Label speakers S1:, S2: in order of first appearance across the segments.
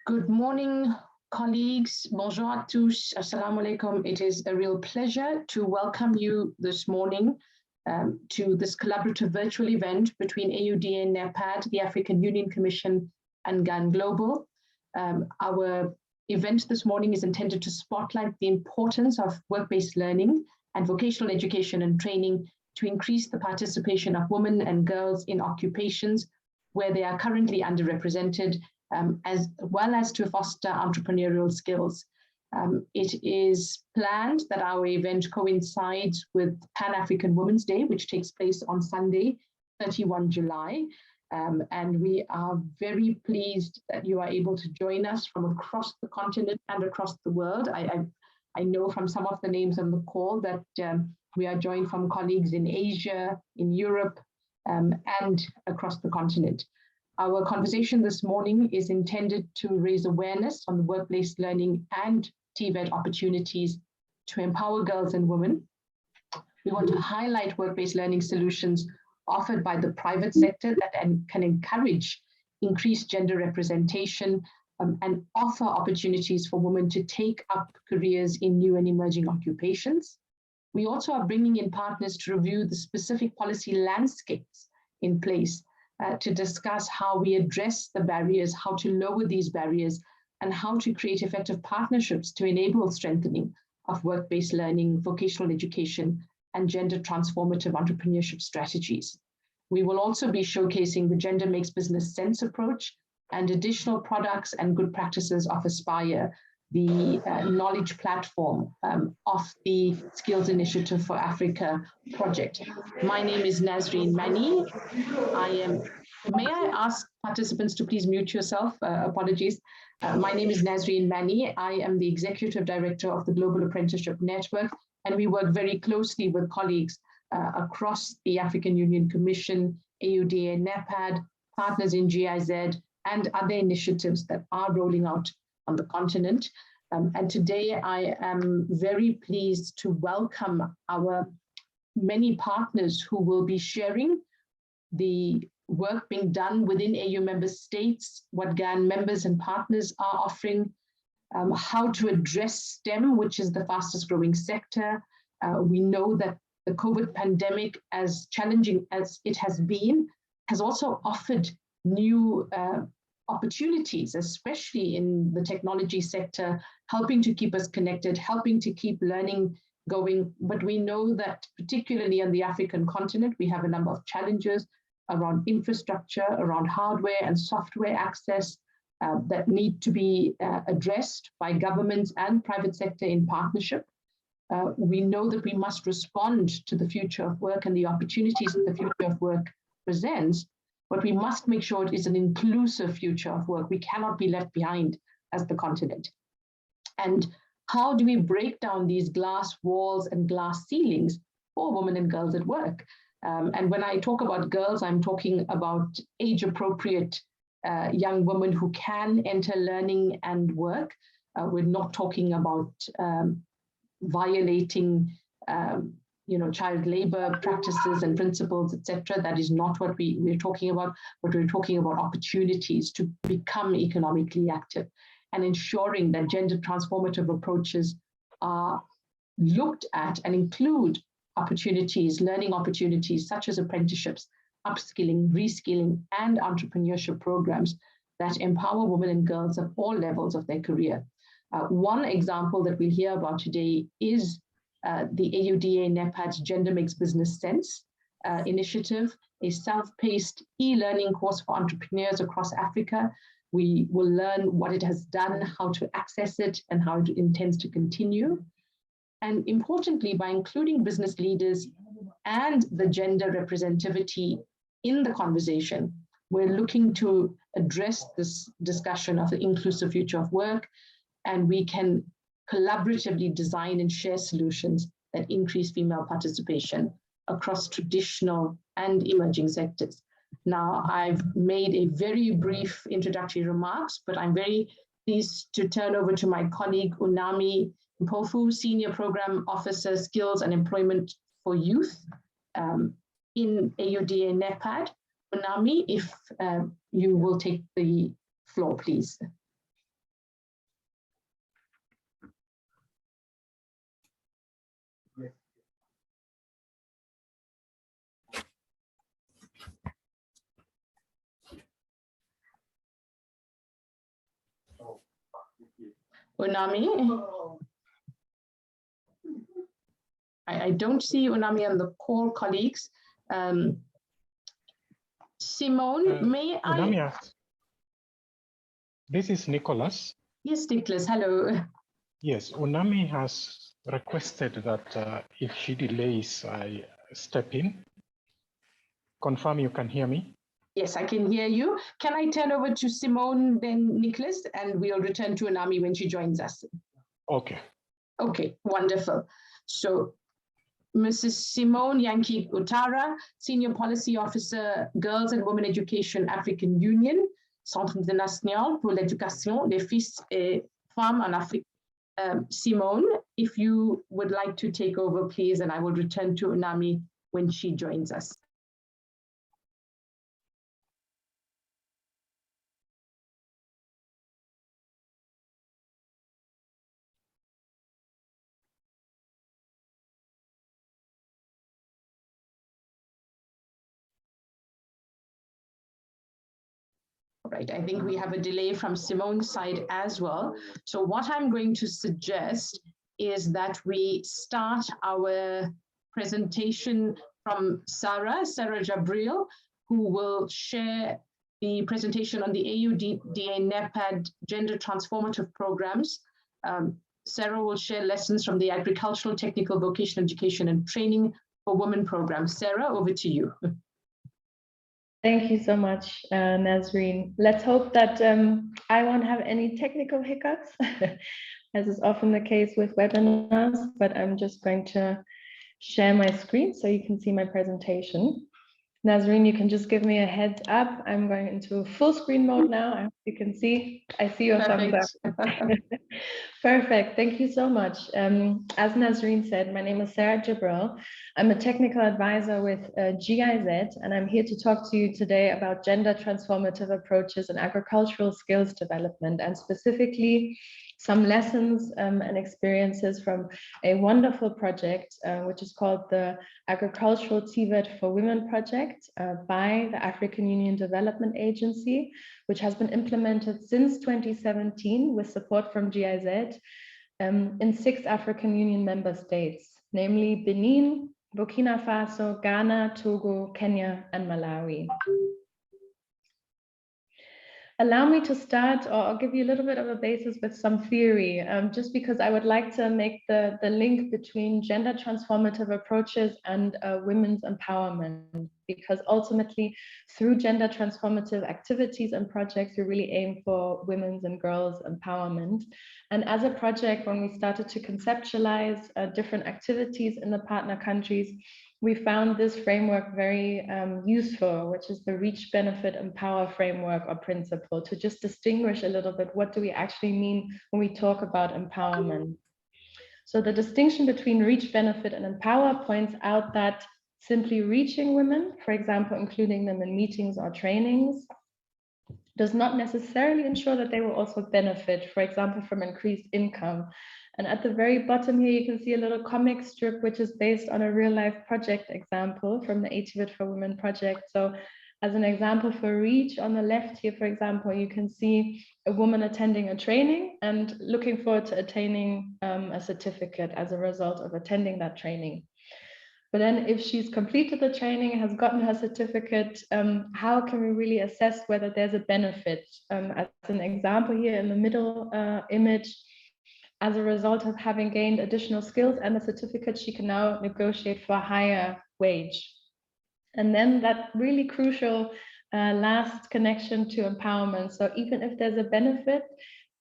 S1: Good morning, colleagues. Bonjour à tous. Assalamu alaikum. It is a real pleasure to welcome you this morning to this collaborative virtual event between AUDA-NEPAD, the African Union Commission, and GAN Global. Our event this morning is intended to spotlight the importance of work-based learning and vocational education and training to increase the participation of women and girls in occupations where they are currently underrepresented, as well as to foster entrepreneurial skills. It is planned that our event coincides with Pan-African Women's Day, which takes place on Sunday, 31 July. And we are very pleased that you are able to join us from across the continent and across the world. I know from some of the names on the call that we are joined from colleagues in Asia, in Europe, and across the continent. Our conversation this morning is intended to raise awareness on the workplace learning and TVET opportunities to empower girls and women. We want to highlight work-based learning solutions offered by the private sector that can encourage increased gender representation and offer opportunities for women to take up careers in new and emerging occupations. We also are bringing in partners to review the specific policy landscapes in place to discuss how we address the barriers, how to lower these barriers, and how to create effective partnerships to enable strengthening of work-based learning, vocational education, and gender-transformative entrepreneurship strategies. We will also be showcasing the Gender Makes Business Sense approach and additional products and good practices of Aspire, the knowledge platform of the Skills Initiative for Africa project. My name is Nazreen Mani. May I ask participants to please mute yourself? Apologies. My name is Nazreen Mani. I am the Executive Director of the Global Apprenticeship Network, and we work very closely with colleagues across the African Union Commission, AUDA-NEPAD, partners in GIZ, and other initiatives that are rolling out on the continent. And today I am very pleased to welcome our many partners who will be sharing the work being done within AU member states, what GAN members and partners are offering, how to address STEM, which is the fastest growing sector. We know that the COVID pandemic, as challenging as it has been, has also offered new opportunities, especially in the technology sector, helping to keep us connected, helping to keep learning going. But we know that particularly on the African continent, we have a number of challenges around infrastructure, around hardware and software access that need to be addressed by governments and private sector in partnership. We know that we must respond to the future of work and the opportunities that the future of work presents, but we must make sure it is an inclusive future of work. We cannot be left behind as the continent. And how do we break down these glass walls and glass ceilings for women and girls at work? And when I talk about girls, I'm talking about age-appropriate young women who can enter learning and work. We're not talking about violating child labor practices and principles, etc. That is not what we're talking about, but we're talking about opportunities to become economically active and ensuring that gender transformative approaches are looked at and include opportunities, learning opportunities such as apprenticeships, upskilling, reskilling, and entrepreneurship programs that empower women and girls at all levels of their career. One example that we'll hear about today is the AUDA-NEPAD's Gender Makes Business Sense initiative, a self-paced e-learning course for entrepreneurs across Africa. We will learn what it has done, how to access it, and how it intends to continue. And importantly, by including business leaders and the gender representativity in the conversation, we're looking to address this discussion of the inclusive future of work, and we can collaboratively design and share solutions that increase female participation across traditional and emerging sectors. Now, I've made a very brief introductory remarks, but I'm very pleased to turn over to my colleague, Unami Mpofu, Senior Program Officer, Skills and Employment for Youth in AUDA-NEPAD. Unami, if you will take the floor, please. Unami? I don't see Unami on the call, colleagues. Simone, may
S2: Unami,
S1: I?
S2: This is Nicholas.
S1: Yes, Nicholas, hello.
S2: Yes, Unami has requested that if she delays, I step in. Confirm you can hear me.
S1: Yes, I can hear you. Can I turn over to Simone, then Nicholas, and we'll return to Unami when she joins us?
S2: Okay.
S1: Okay, wonderful. So Mrs. Simone Yankee Utara, Senior Policy Officer, Girls and Women Education, African Union, Centre international pour l'éducation des filles et femmes en Afrique. Simone, if you would like to take over, please, and I will return to Unami when she joins us. Right, I think we have a delay from Simone's side as well. So what I'm going to suggest is that we start our presentation from Sarah Jabril, who will share the presentation on the AUDA-NEPAD gender transformative programs. Sarah will share lessons from the Agricultural, Technical, Vocational Education and Training for Women program. Sarah, over to you.
S3: Thank you so much, Nazreen. Let's hope that I won't have any technical hiccups, as is often the case with webinars, but I'm just going to share my screen so you can see my presentation. Nazreen, you can just give me a heads up. I'm going into full screen mode now. I hope you can see. I see your thumbs up. Perfect. Thank you so much. As Nazreen said, my name is Sarah Jabril. I'm a technical advisor with GIZ, and I'm here to talk to you today about gender transformative approaches in agricultural skills development, and specifically some lessons and experiences from a wonderful project, which is called the Agricultural TVET for Women project by the African Union Development Agency, which has been implemented since 2017 with support from GIZ in 6 African Union member states, namely Benin, Burkina Faso, Ghana, Togo, Kenya, and Malawi. Allow me to start, or I'll give you a little bit of a basis with some theory, just because I would like to make the link between gender transformative approaches and women's empowerment, because ultimately through gender transformative activities and projects, we really aim for women's and girls' empowerment. And as a project, when we started to conceptualize different activities in the partner countries, we found this framework very useful, which is the reach, benefit, empower framework or principle, to just distinguish a little bit what do we actually mean when we talk about empowerment. So the distinction between reach, benefit, and empower points out that simply reaching women, for example, including them in meetings or trainings, does not necessarily ensure that they will also benefit, for example, from increased income. And at the very bottom here, you can see a little comic strip, which is based on a real life project example from the TVET for Women project. So as an example for reach, on the left here, for example, you can see a woman attending a training and looking forward to attaining a certificate as a result of attending that training. But then if she's completed the training, has gotten her certificate, how can we really assess whether there's a benefit? As an example here in the middle image, as a result of having gained additional skills and a certificate, she can now negotiate for a higher wage. And then that really crucial last connection to empowerment. So even if there's a benefit,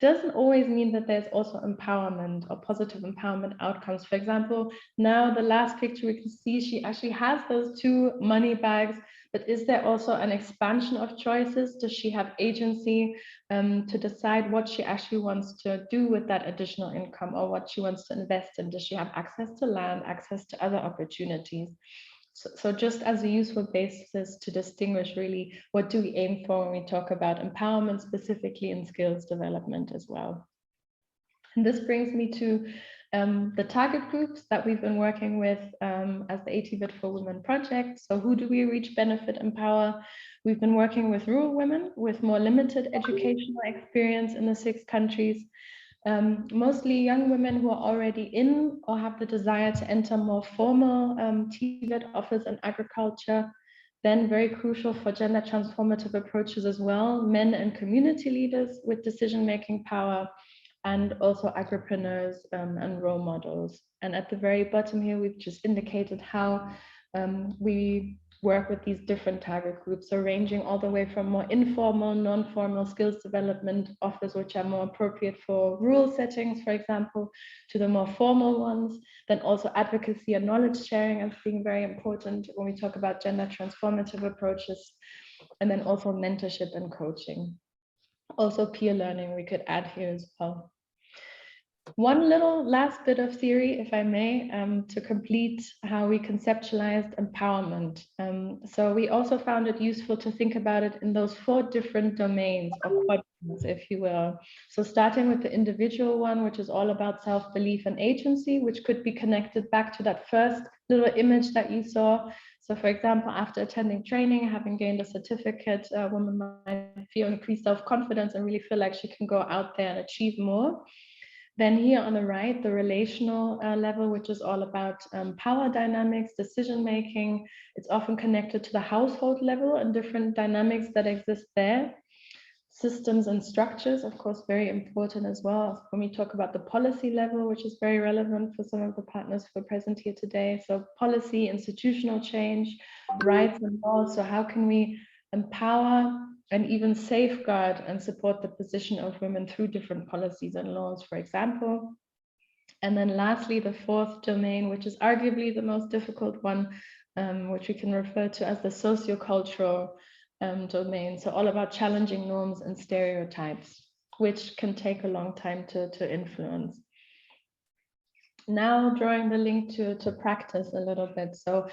S3: doesn't always mean that there's also empowerment or positive empowerment outcomes. For example, now the last picture we can see, she actually has those 2 money bags, but is there also an expansion of choices? Does she have agency to decide what she actually wants to do with that additional income, or what she wants to invest in? Does she have access to land, access to other opportunities? So just as a useful basis to distinguish really what do we aim for when we talk about empowerment, specifically in skills development as well. And this brings me to the target groups that we've been working with as the TVET for Women project. So who do we reach, benefit, empower? We've been working with rural women with more limited educational experience in the 6 countries. Mostly young women who are already in or have the desire to enter more formal TVET offers in agriculture. Then very crucial for gender transformative approaches as well, men and community leaders with decision-making power, and also agripreneurs and role models. And at the very bottom here, we've just indicated how we work with these different target groups, so ranging all the way from more informal, non-formal skills development offers, which are more appropriate for rural settings, for example, to the more formal ones. Then also advocacy and knowledge sharing as being very important when we talk about gender transformative approaches, and then also mentorship and coaching. Also peer learning we could add here as well. One little last bit of theory, if I may, to complete how we conceptualized empowerment. So we also found it useful to think about it in those 4 different domains or quadrants, if you will. So starting with the individual one, which is all about self-belief and agency, which could be connected back to that first little image that you saw. So for example, after attending training, having gained a certificate, a woman might feel increased self-confidence and really feel like she can go out there and achieve more. Then here on the right, the relational level, which is all about power dynamics, decision-making. It's often connected to the household level and different dynamics that exist there. Systems and structures, of course, very important as well. When we talk about the policy level, which is very relevant for some of the partners who are present here today. So policy, institutional change, rights and laws. So how can we empower and even safeguard and support the position of women through different policies and laws, for example. And then lastly, the 4th domain, which is arguably the most difficult one, which we can refer to as the sociocultural domain. So all about challenging norms and stereotypes, which can take a long time to influence. Now drawing the link to practice a little bit. So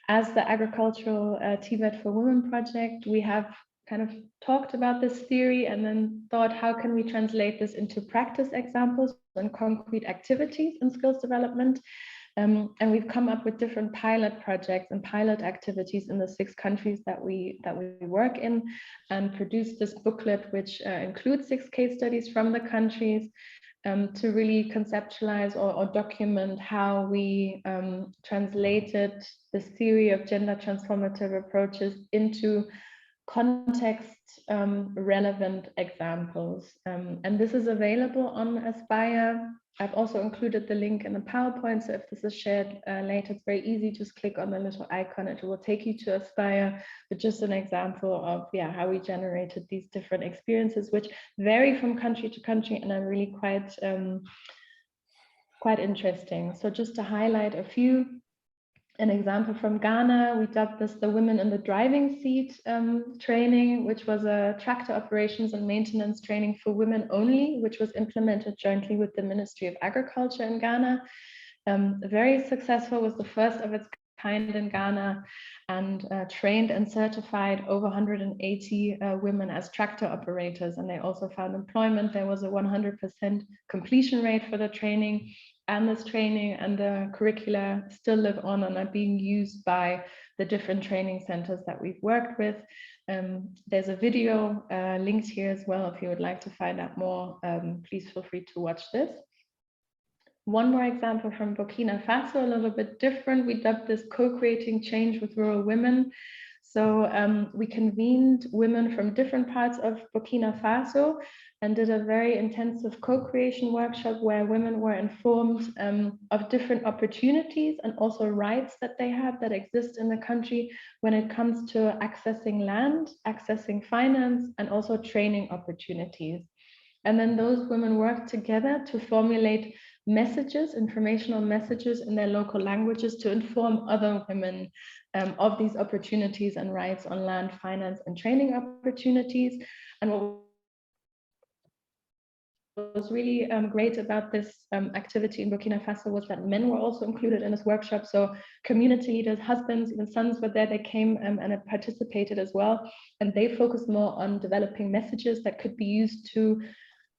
S3: as the Agricultural TVET for Women project, we have kind of talked about this theory and then thought, how can we translate this into practice examples and concrete activities in skills development? And we've come up with different pilot projects and pilot activities in the 6 countries that we work in, and produced this booklet, which includes 6 case studies from the countries to really conceptualize or document how we translated this theory of gender transformative approaches into context relevant examples. And this is available on Aspire. I've also included the link in the PowerPoint, so if this is shared later, it's very easy. Just click on the little icon, it will take you to Aspire, but just an example of how we generated these different experiences, which vary from country to country and are really quite interesting. So just to highlight a few, an example from Ghana, we dubbed this the Women in the Driving Seat training, which was a tractor operations and maintenance training for women only, which was implemented jointly with the Ministry of Agriculture in Ghana. Very successful, was the first of its kind in Ghana, and trained and certified over 180 women as tractor operators. And they also found employment. There was a 100% completion rate for the training. And this training and the curricula still live on and are being used by the different training centers that we've worked with. There's a video linked here as well. If you would like to find out more, please feel free to watch this. One more example from Burkina Faso, a little bit different. We dubbed this co-creating change with rural women. So we convened women from different parts of Burkina Faso and did a very intensive co-creation workshop where women were informed of different opportunities and also rights that they have that exist in the country when it comes to accessing land, accessing finance, and also training opportunities. And then those women worked together to formulate messages, informational messages in their local languages to inform other women of these opportunities and rights on land, finance, and training opportunities. And what was really great about this activity in Burkina Faso was that men were also included in this workshop. So community leaders, husbands, even sons were there. They came and participated as well. And they focused more on developing messages that could be used to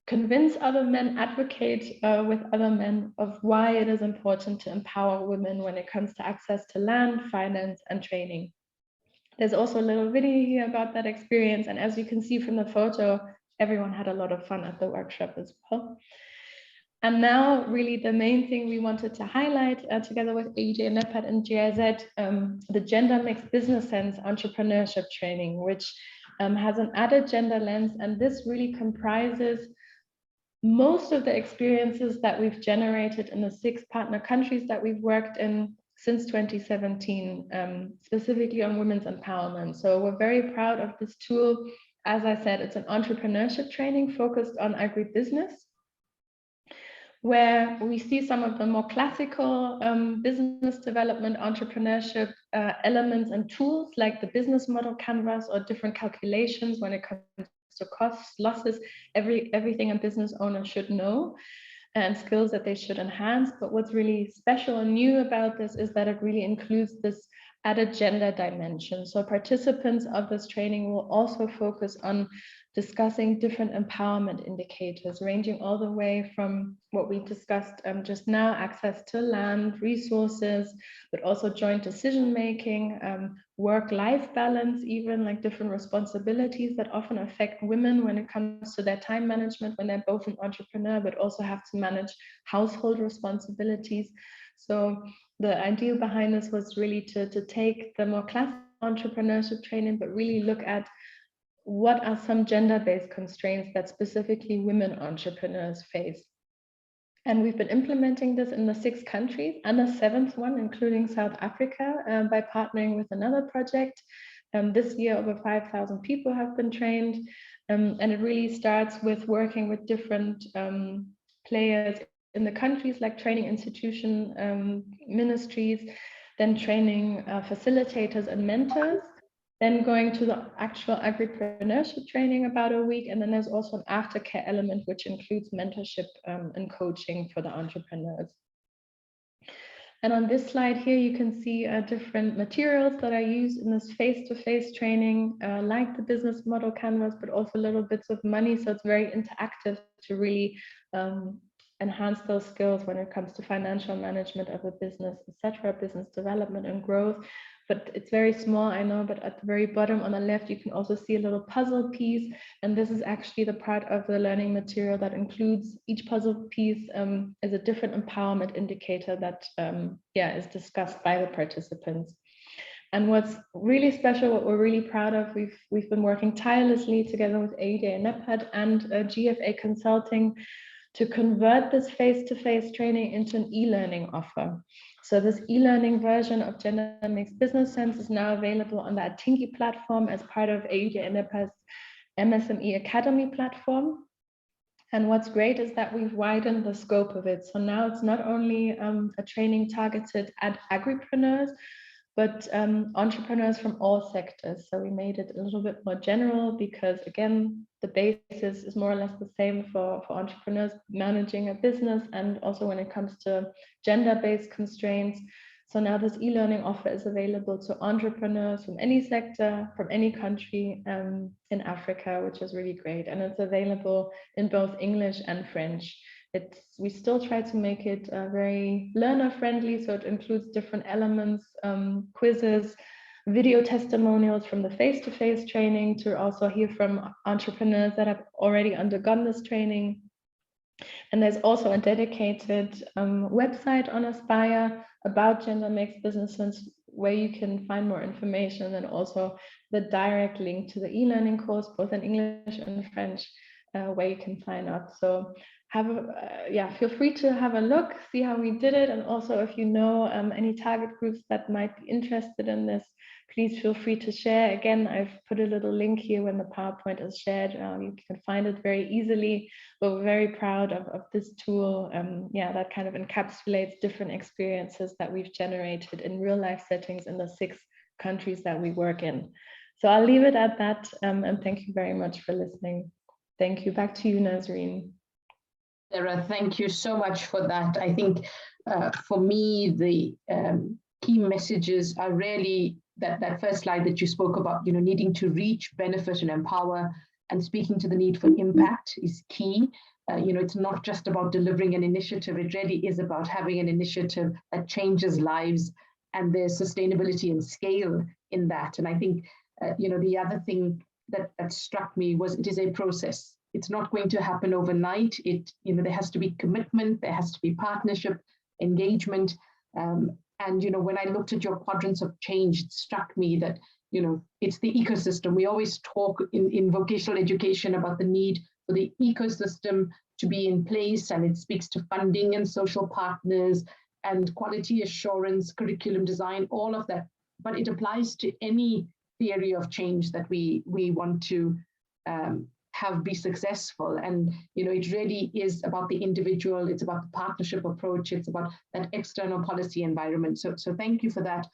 S3: convince other men, advocate with other men of why it is important to empower women when it comes to access to land, finance, and training. There's also a little video here about that experience. And as you can see from the photo, everyone had a lot of fun at the workshop as well. And now really the main thing we wanted to highlight together with AUDA-NEPAD and GIZ, the Gender Makes Business Sense entrepreneurship training, which has an added gender lens. And this really comprises most of the experiences that we've generated in the 6 partner countries that we've worked in since 2017, specifically on women's empowerment. So we're very proud of this tool. As I said, it's an entrepreneurship training focused on agribusiness, where we see some of the more classical business development, entrepreneurship elements and tools like the business model canvas or different calculations when it comes to costs, losses, everything a business owner should know and skills that they should enhance. But what's really special and new about this is that it really includes this added gender dimension. So participants of this training will also focus on discussing different empowerment indicators, ranging all the way from what we discussed just now, access to land, resources, but also joint decision-making, work-life balance, even like different responsibilities that often affect women when it comes to their time management, when they're both an entrepreneur, but also have to manage household responsibilities. So the idea behind this was really to take the more classic entrepreneurship training, but really look at what are some gender-based constraints that specifically women entrepreneurs face. And we've been implementing this in the 6 countries and the 7th one, including South Africa, by partnering with another project. This year, over 5,000 people have been trained. And it really starts with working with different players in the countries, like training institution, ministries, then training facilitators and mentors, then going to the actual agripreneurship training about a week. And then there's also an aftercare element, which includes mentorship and coaching for the entrepreneurs. And on this slide here, you can see different materials that I use in this face-to-face training, like the business model canvas, but also little bits of money. So it's very interactive to really enhance those skills when it comes to financial management of a business, etc., business development and growth. But it's very small, I know, but at the very bottom on the left, you can also see a little puzzle piece. And this is actually the part of the learning material that includes each puzzle piece is a different empowerment indicator that is discussed by the participants. And what's really special, what we're really proud of, we've been working tirelessly together with AUDA-NEPAD and GFA Consulting to convert this face-to-face training into an e-learning offer. So this e-learning version of Gender Makes Business Sense is now available on the Atinki platform as part of AUDA-NEPAD's MSME Academy platform. And what's great is that we've widened the scope of it. So now it's not only a training targeted at agripreneurs, but entrepreneurs from all sectors. So we made it a little bit more general because, again, the basis is more or less the same for entrepreneurs managing a business, and also when it comes to gender-based constraints. So now this e-learning offer is available to entrepreneurs from any sector, from any country in Africa, which is really great. And it's available in both English and French. We still try to make it very learner-friendly, so it includes different elements, quizzes, video testimonials from the face-to-face training to also hear from entrepreneurs that have already undergone this training. And there's also a dedicated website on Aspire about Gender Makes Business Sense, where you can find more information, and also the direct link to the e-learning course, both in English and French, where you can sign up. So feel free to have a look, see how we did it. And also if you know any target groups that might be interested in this, please feel free to share. Again, I've put a little link here when the PowerPoint is shared. You can find it very easily, but we're very proud of this tool. That kind of encapsulates different experiences that we've generated in real life settings in the 6 countries that we work in. So I'll leave it at that, and thank you very much for listening. Thank you. Back to you, Nazreen.
S1: Sarah, thank you so much for that. I think for me, the key messages are really that first slide that you spoke about, needing to reach, benefit, and empower, and speaking to the need for impact is key. It's not just about delivering an initiative. It really is about having an initiative that changes lives, and there's sustainability and scale in that. And I think, the other thing that struck me was it is a process. it's not going to happen overnight. There has to be commitment, there has to be partnership, engagement. And, when I looked at your quadrants of change, it struck me that, it's the ecosystem. We always talk in vocational education about the need for the ecosystem to be in place, and it speaks to funding and social partners and quality assurance, curriculum design, all of that. But it applies to any theory of change that we want to have be successful. And it really is about the individual, it's about the partnership approach, it's about that external policy environment. So thank you for that.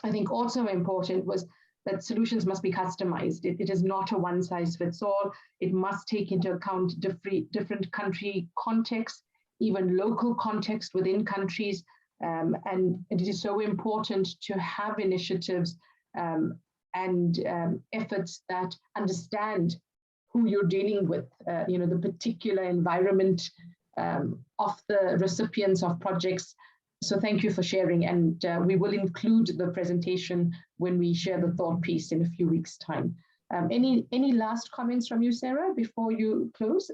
S1: I think also important was that solutions must be customized. It is not a one size fits all. It must take into account different country contexts, even local context within countries. And it is so important to have initiatives and efforts that understand who you're dealing with, the particular environment of the recipients of projects. So thank you for sharing, and we will include the presentation when we share the thought piece in a few weeks' time. Any last comments from you, Sarah, before you close?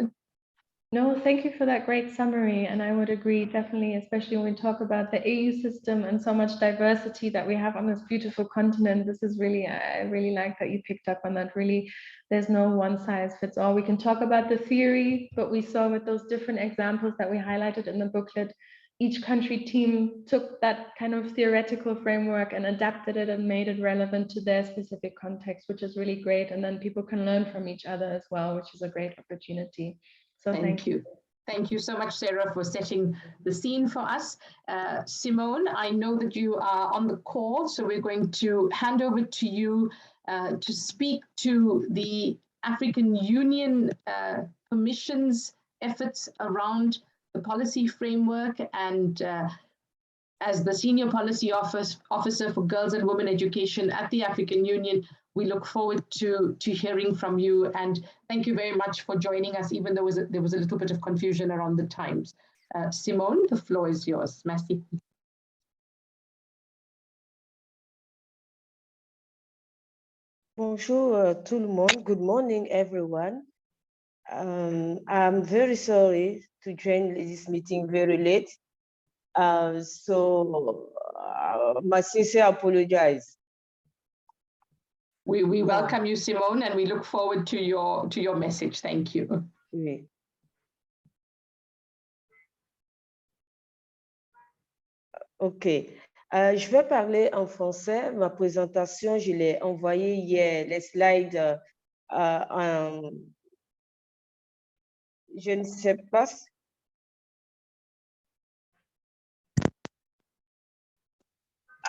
S3: No, thank you for that great summary. And I would agree, definitely, especially when we talk about the AU system and so much diversity that we have on this beautiful continent. This is really, I really like that you picked up on that. Really, there's no one size fits all. We can talk about the theory, but we saw with those different examples that we highlighted in the booklet, each country team took that kind of theoretical framework and adapted it and made it relevant to their specific context, which is really great. And then people can learn from each other as well, which is a great opportunity. So thank you.
S1: Thank you so much, Sarah, for setting the scene for us. Simone, I know that you are on the call, so we're going to hand over to you to speak to the African Union Commission's efforts around the policy framework, and as the Senior Policy Officer for Girls and Women Education at the African Union, we look forward to hearing from you, and thank you very much for joining us, even though there was a little bit of confusion around the times. Simone, the floor is yours. Merci.
S4: Bonjour tout le monde. Good morning, everyone. I'm very sorry to join this meeting very late. So my sincere apologize.
S1: We welcome you, Simone, and we look forward to your message. Thank you.
S4: Oui. OK. Je vais parler en français. Ma présentation, je l'ai envoyée hier, les slides. Je ne sais pas.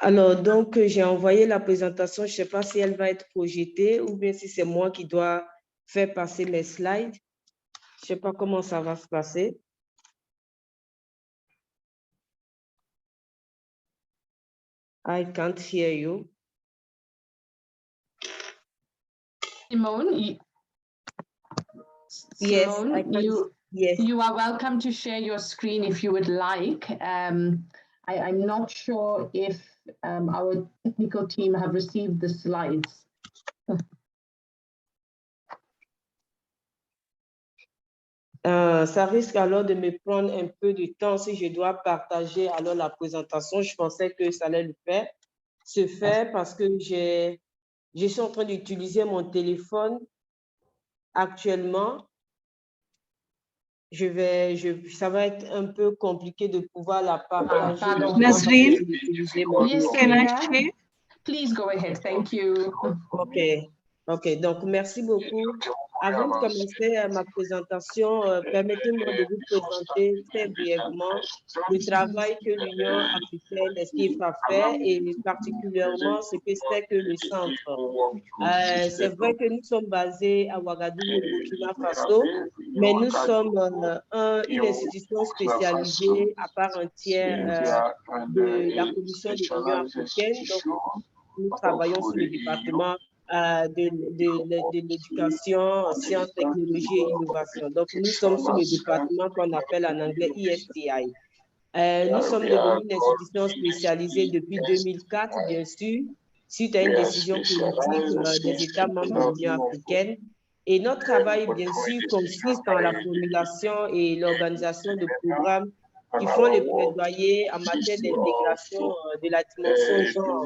S4: Alors, donc, j'ai envoyé la présentation. Je ne sais pas si elle va être projetée ou bien si c'est moi qui dois faire passer mes slides. Je ne sais pas comment ça va se passer. I can't hear you.
S1: Simone,
S4: Yes,
S1: you are welcome to share your screen if you would like. I'm not sure if our technical team have received the slides.
S4: Ça risque alors de me prendre un peu de temps si je dois partager alors la présentation. Je pensais que ça allait se faire parce que je suis en train d'utiliser mon téléphone actuellement. Ça va être un peu compliqué de pouvoir la partager.
S3: Nasreen,
S1: please go ahead. Thank you.
S4: OK. Donc, merci beaucoup. Avant de commencer ma présentation, permettez-moi de vous présenter très brièvement le travail que l'Union africaine estime à faire et particulièrement ce que c'est que le centre. C'est vrai que nous sommes basés à Ouagadougou, au Burkina Faso, mais nous sommes une institution spécialisée à part entière de la Commission de l'Union africaine. Donc, nous travaillons sur le département de l'éducation, sciences, technologie et innovation. Donc, nous sommes sur le département qu'on appelle en anglais ESTI. Nous sommes devenus une institution spécialisée depuis 2004, bien sûr, suite à une décision politique des États membres de l'Union africaine. Et notre travail, bien sûr, consiste en la formulation et l'organisation de programmes qui font le plaidoyer en matière d'intégration de la dimension genre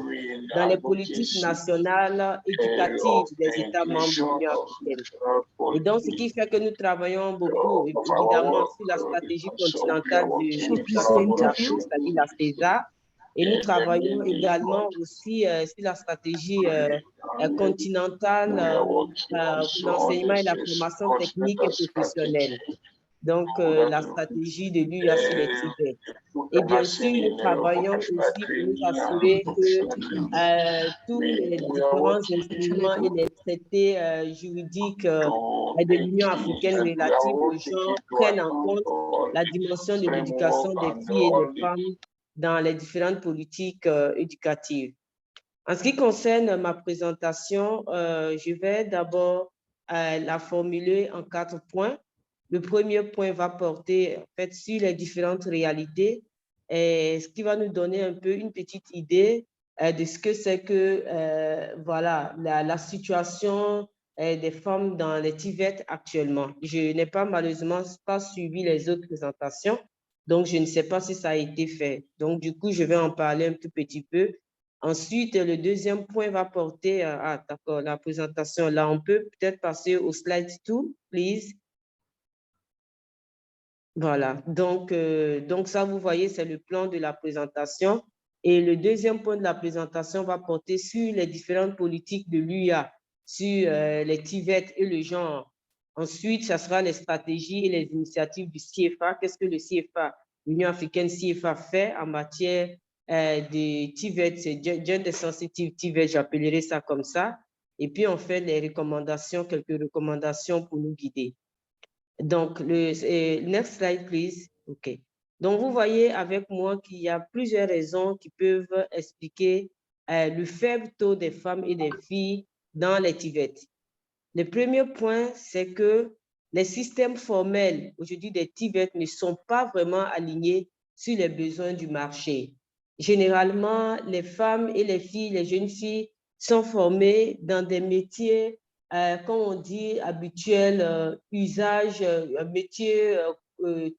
S4: dans les politiques nationales éducatives des États membres de l'Union africaine. Et donc, ce qui fait que nous travaillons beaucoup, évidemment, sur la stratégie continentale de l'éducation de l'Afrique, c'est-à-dire la CESA, et nous travaillons également aussi sur la stratégie continentale pour l'enseignement et la formation technique et professionnelle. Donc, la stratégie de l'UA sur les TVET. Et bien sûr, nous travaillons aussi pour nous assurer que tous les différents instruments et les traités juridiques de l'Union africaine relatifs au genre prennent en compte la dimension de l'éducation des filles et des femmes dans les différentes politiques éducatives. En ce qui concerne ma présentation, je vais d'abord la formuler en 4 points. Le premier point va porter en fait sur les différentes réalités, et ce qui va nous donner un peu une petite idée de ce que c'est que voilà, la situation des femmes dans les TVET actuellement. Je n'ai pas malheureusement pas suivi les autres présentations, donc je ne sais pas si ça a été fait. Donc du coup, je vais en parler un tout petit peu. Ensuite, le deuxième point va porter d'accord, la présentation. Là, on peut peut-être passer au slide 2, please. Voilà, donc ça, vous voyez, c'est le plan de la présentation. Et le deuxième point de la présentation va porter sur les différentes politiques de l'UA, sur les TVET et le genre. Ensuite, ça sera les stratégies et les initiatives du CFA. Qu'est-ce que le CFA, l'Union africaine CFA, fait en matière de TVET, c'est gender-sensitive TVET, j'appellerai ça comme ça. Et puis, on fait les recommandations, quelques recommandations pour nous guider. Donc, next slide, please. OK. Donc, vous voyez avec moi qu'il y a plusieurs raisons qui peuvent expliquer le faible taux des femmes et des filles dans les TVET. Le premier point, c'est que les systèmes formels aujourd'hui des TVET ne sont pas vraiment alignés sur les besoins du marché. Généralement, les femmes et les filles, les jeunes filles sont formées dans des métiers comme on dit, habituel, usage, métier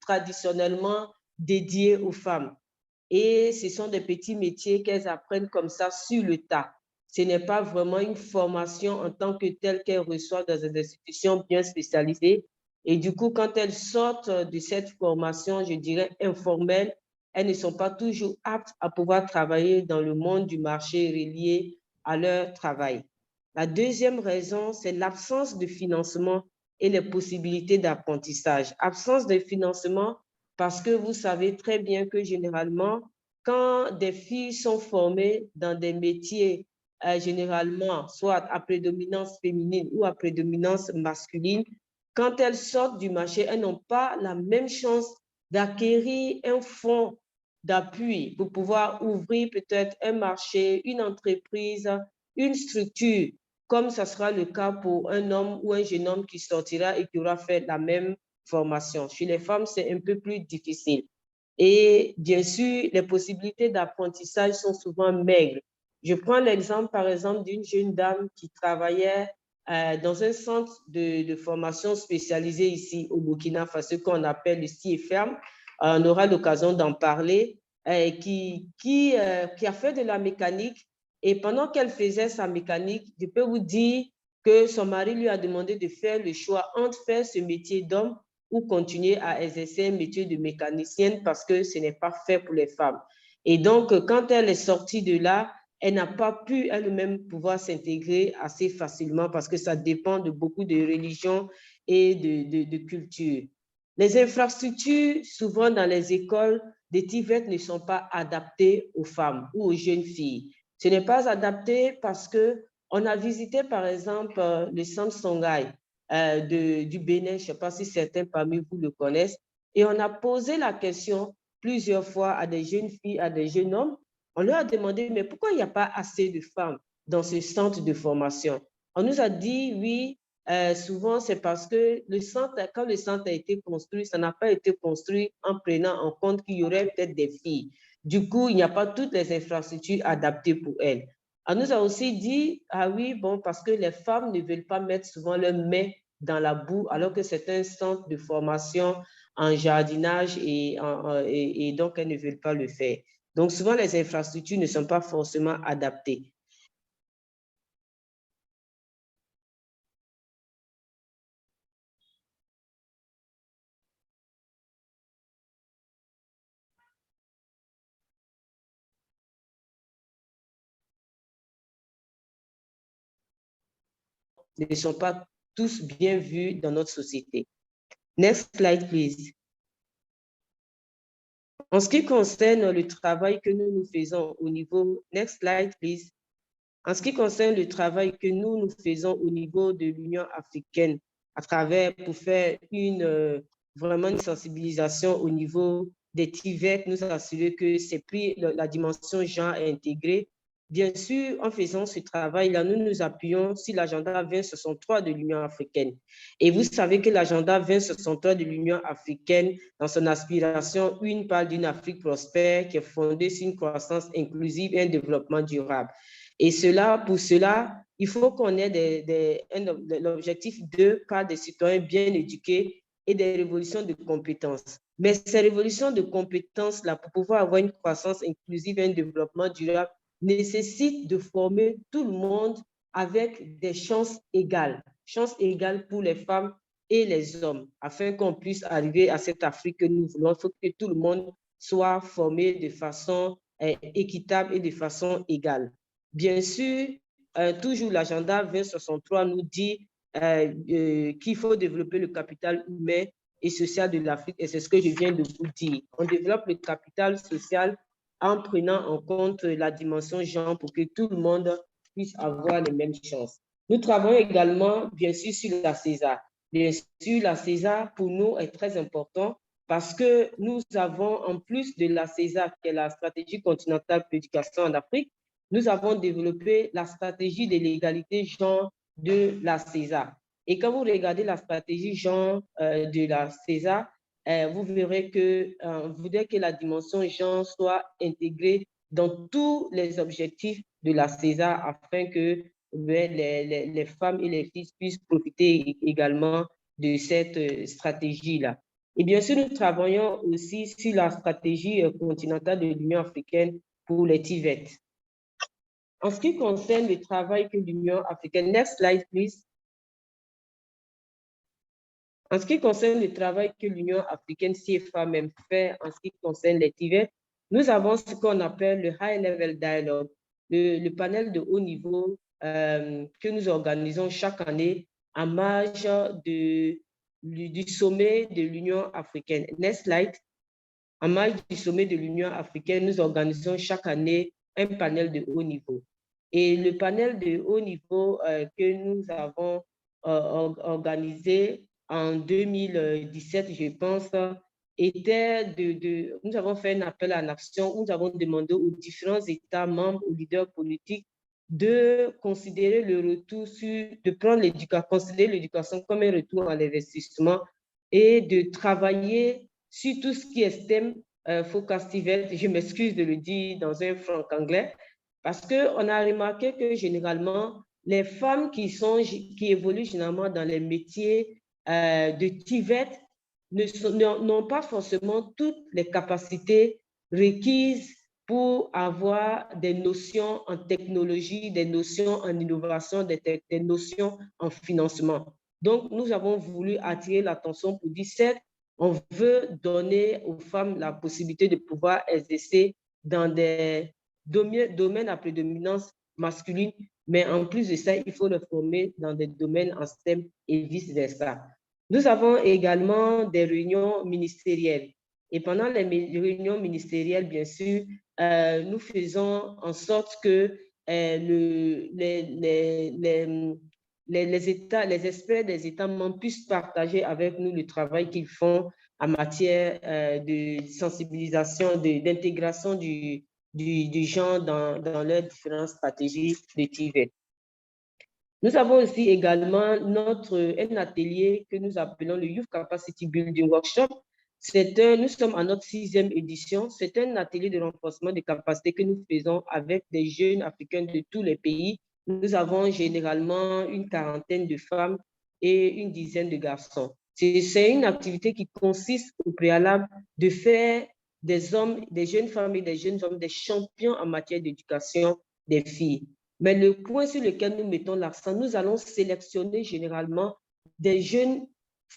S4: traditionnellement dédié aux femmes. Et ce sont des petits métiers qu'elles apprennent comme ça sur le tas. Ce n'est pas vraiment une formation en tant que telle qu'elles reçoivent dans des institutions bien spécialisées. Et du coup, quand elles sortent de cette formation, je dirais informelle, elles ne sont pas toujours aptes à pouvoir travailler dans le monde du marché relié à leur travail. La deuxième raison, c'est l'absence de financement et les possibilités d'apprentissage. Absence de financement parce que vous savez très bien que généralement, quand des filles sont formées dans des métiers généralement soit à prédominance féminine ou à prédominance masculine, quand elles sortent du marché, elles n'ont pas la même chance d'acquérir un fonds d'appui pour pouvoir ouvrir peut-être un marché, une entreprise, une structure, comme ça sera le cas pour un homme ou un jeune homme qui sortira et qui aura fait la même formation. Chez les femmes, c'est un peu plus difficile. Et bien sûr, les possibilités d'apprentissage sont souvent maigres. Je prends l'exemple, par exemple, d'une jeune dame qui travaillait dans un centre de formation spécialisé ici au Burkina Faso, qu'on appelle le CFM. On aura l'occasion d'en parler, qui a fait de la mécanique. Et pendant qu'elle faisait sa mécanique, je peux vous dire que son mari lui a demandé de faire le choix entre faire ce métier d'homme ou continuer à exercer un métier de mécanicienne parce que ce n'est pas fait pour les femmes. Et donc, quand elle est sortie de là, elle n'a pas pu elle-même pouvoir s'intégrer assez facilement parce que ça dépend de beaucoup de religions et de cultures. Les infrastructures, souvent dans les écoles des TVET, ne sont pas adaptées aux femmes ou aux jeunes filles. Ce n'est pas adapté parce qu'on a visité, par exemple, le centre Songhai du Bénin, je ne sais pas si certains parmi vous le connaissent, et on a posé la question plusieurs fois à des jeunes filles, à des jeunes hommes. On leur a demandé, mais pourquoi il n'y a pas assez de femmes dans ce centre de formation? On nous a dit, oui, souvent c'est parce que quand le centre a été construit, ça n'a pas été construit en prenant en compte qu'il y aurait peut-être des filles. Du coup, il n'y a pas toutes les infrastructures adaptées pour elles. On nous a aussi dit, ah oui, bon, parce que les femmes ne veulent pas mettre souvent leurs mains dans la boue, alors que c'est un centre de formation en jardinage et donc elles ne veulent pas le faire. Donc souvent, les infrastructures ne sont pas forcément adaptées. Ne sont pas tous bien vus dans notre société. Next slide, please. En ce qui concerne le travail que nous faisons au niveau, next slide, please. En ce qui concerne le travail que nous faisons au niveau de l'Union africaine, à travers, pour faire vraiment une sensibilisation au niveau des TVET, nous assurer que c'est pris la dimension genre intégrée. Bien sûr, en faisant ce travail-là, nous nous appuyons sur l'agenda 2063 de l'Union africaine. Et vous savez que l'agenda 2063 de l'Union africaine, dans son aspiration, une parle d'une Afrique prospère qui est fondée sur une croissance inclusive et un développement durable. Et pour cela, il faut qu'on ait l'objectif 2 par des citoyens bien éduqués et des révolutions de compétences. Mais ces révolutions de compétences-là, pour pouvoir avoir une croissance inclusive et un développement durable, nécessitent de former tout le monde avec des chances égales pour les femmes et les hommes, afin qu'on puisse arriver à cette Afrique que nous voulons. Il faut que tout le monde soit formé de façon équitable et de façon égale. Bien sûr, toujours l'agenda 2063 nous dit qu'il faut développer le capital humain et social de l'Afrique, et c'est ce que je viens de vous dire. On développe le capital social en prenant en compte la dimension genre pour que tout le monde puisse avoir les mêmes chances. Nous travaillons également, bien sûr, sur la César. Bien sûr, la César, pour nous, est très important parce que nous avons, en plus de la César, qui est la stratégie continentale pour l'éducation en Afrique, nous avons développé la stratégie de l'égalité genre de la César. Et quand vous regardez la stratégie genre de la César, vous verrez que voudrait que la dimension genre soit intégrée dans tous les objectifs de la César afin que les femmes et les filles puissent profiter également de cette stratégie-là. Et bien sûr, nous travaillons aussi sur la stratégie continentale de l'Union africaine pour les TVET. En ce qui concerne le travail que l'Union africaine, next slide please. En ce qui concerne le travail que l'Union africaine CFA même fait en ce qui concerne les TVET, nous avons ce qu'on appelle le High Level Dialogue, le panel de haut niveau que nous organisons chaque année en marge du sommet de l'Union africaine. Next slide. En marge du sommet de l'Union africaine, nous organisons chaque année un panel de haut niveau. Et le panel de haut niveau que nous avons organisé en 2017, je pense, était nous avons fait un appel à l'action où nous avons demandé aux différents États membres, aux leaders politiques, de considérer le retour de prendre considérer l'éducation comme un retour à l'investissement et de travailler sur tout ce qui est STEM, focus TVET, je m'excuse de le dire dans un franc anglais, parce qu'on a remarqué que généralement, les femmes qui évoluent généralement dans les métiers de TVET n'ont pas forcément toutes les capacités requises pour avoir des notions en technologie, des notions en innovation, des notions en financement. Donc, nous avons voulu attirer l'attention pour dire, certes, on veut donner aux femmes la possibilité de pouvoir exercer dans des domaines à prédominance masculine, mais en plus de ça, il faut les former dans des domaines en STEM et vice-versa. Nous avons également des réunions ministérielles. Et pendant les réunions ministérielles, bien sûr, nous faisons en sorte que les experts des États membres puissent partager avec nous le travail qu'ils font en matière de sensibilisation, d'intégration du genre dans leurs différentes stratégies de TVET. Nous avons aussi également un atelier que nous appelons le Youth Capacity Building Workshop. Nous sommes à notre 6e édition. C'est un atelier de renforcement des capacités que nous faisons avec des jeunes africains de tous les pays. Nous avons généralement une quarantaine de femmes et une dizaine de garçons. C'est une activité qui consiste au préalable de faire des hommes, des jeunes femmes et des jeunes hommes des champions en matière d'éducation des filles. Mais le point sur lequel nous mettons l'accent, nous allons sélectionner généralement des jeunes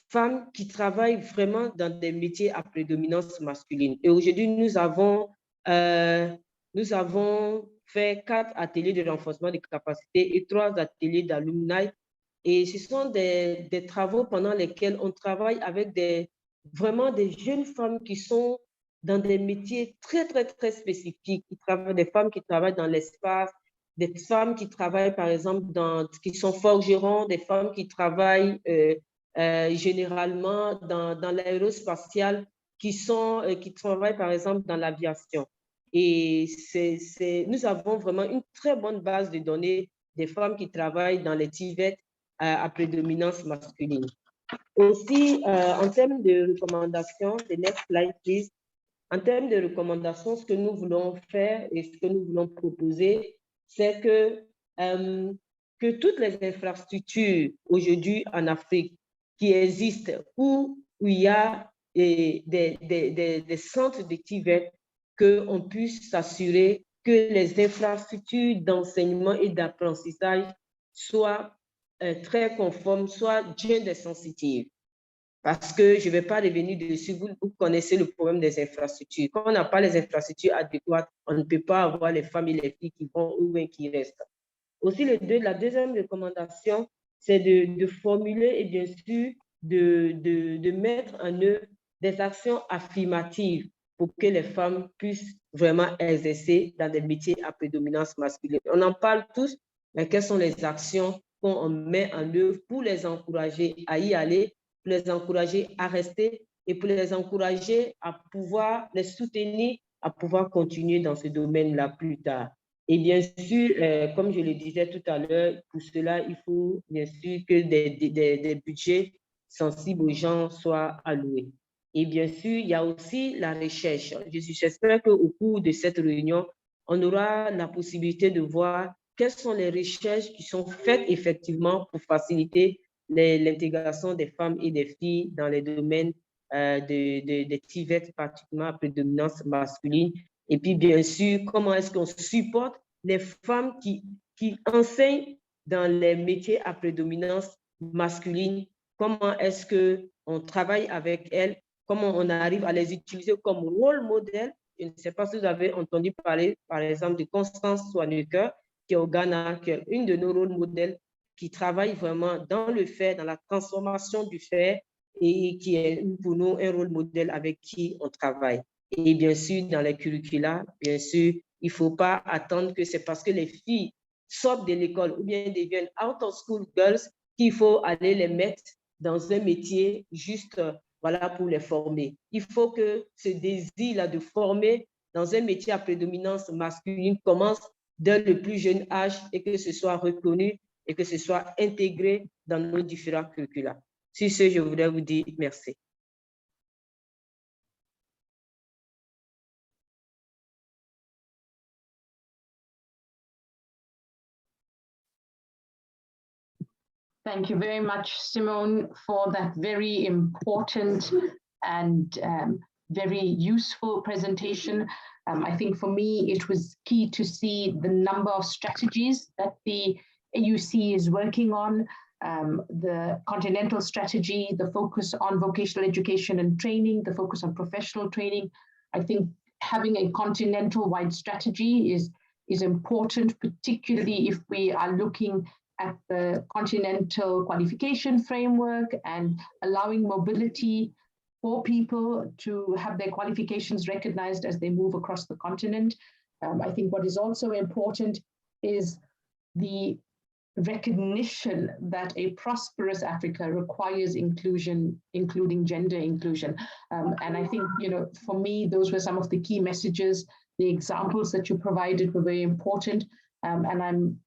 S4: femmes qui travaillent vraiment dans des métiers à prédominance masculine. Et aujourd'hui, nous avons fait 4 ateliers de renforcement des capacités et 3 ateliers d'alumni. Et ce sont des travaux pendant lesquels on travaille avec vraiment des jeunes femmes qui sont dans des métiers très, très, très spécifiques. Des femmes qui travaillent dans l'espace, des femmes qui travaillent, par exemple, qui sont forgerons, des femmes qui travaillent généralement dans l'aérospatiale, qui travaillent, par exemple, dans l'aviation. Et nous avons vraiment une très bonne base de données des femmes qui travaillent dans les TVET à prédominance masculine. Aussi, en termes de recommandations, the next slide, please. En termes de recommandations, ce que nous voulons faire et ce que nous voulons proposer, c'est que toutes les infrastructures aujourd'hui en Afrique qui existent, où il y a des centres de TVET, qu'on puisse s'assurer que les infrastructures d'enseignement et d'apprentissage soient très conformes, soient gender-sensitive. Parce que je ne vais pas revenir dessus, vous connaissez le problème des infrastructures. Quand on n'a pas les infrastructures adéquates, on ne peut pas avoir les femmes et les filles qui vont ou bien qui restent. Aussi, la deuxième recommandation, c'est de formuler et bien sûr de mettre en œuvre des actions affirmatives pour que les femmes puissent vraiment exercer dans des métiers à prédominance masculine. On en parle tous, mais quelles sont les actions qu'on met en œuvre pour les encourager à y aller, pour les encourager à rester et pour les encourager à pouvoir les soutenir, à pouvoir continuer dans ce domaine-là plus tard. Et bien sûr, comme je le disais tout à l'heure, pour cela, il faut bien sûr que des budgets sensibles aux gens soient alloués. Et bien sûr, il y a aussi la recherche. J'espère qu'au cours de cette réunion, on aura la possibilité de voir quelles sont les recherches qui sont faites effectivement pour faciliter l'intégration des femmes et des filles dans les domaines des TVET, particulièrement à prédominance masculine. Et puis, bien sûr, comment est-ce qu'on supporte les femmes qui enseignent dans les métiers à prédominance masculine? Comment est-ce qu'on travaille avec elles? Comment on arrive à les utiliser comme rôle modèle? Je ne sais pas si vous avez entendu parler, par exemple, de Constance Swaneker, qui est au Ghana, qui est une de nos rôles modèles, qui travaille vraiment dans le fer, dans la transformation du fer, et qui est pour nous un rôle modèle avec qui on travaille. Et bien sûr, dans les curricula, bien sûr, il ne faut pas attendre que c'est parce que les filles sortent de l'école ou bien deviennent out of school girls qu'il faut aller les mettre dans un métier juste voilà, pour les former. Il faut que ce désir-là de former dans un métier à prédominance masculine commence dès le plus jeune âge et que ce soit reconnu et que ce soit intégré dans nos différents curricula. Sur ce, je voudrais vous dire merci.
S1: Thank you very much, Simone, for that very important and very useful presentation. I think for me, it was key to see the number of strategies that the AUC is working on, the continental strategy, the focus on vocational education and training, the focus on professional training. I think having a continental-wide strategy is important, particularly if we are looking at the continental qualification framework and allowing mobility for people to have their qualifications recognized as they move across the continent. I think what is also important is the recognition that a prosperous Africa requires inclusion, including gender inclusion. And I think, you know, for me, those were some of the key messages. The examples that you provided were very important. And I'm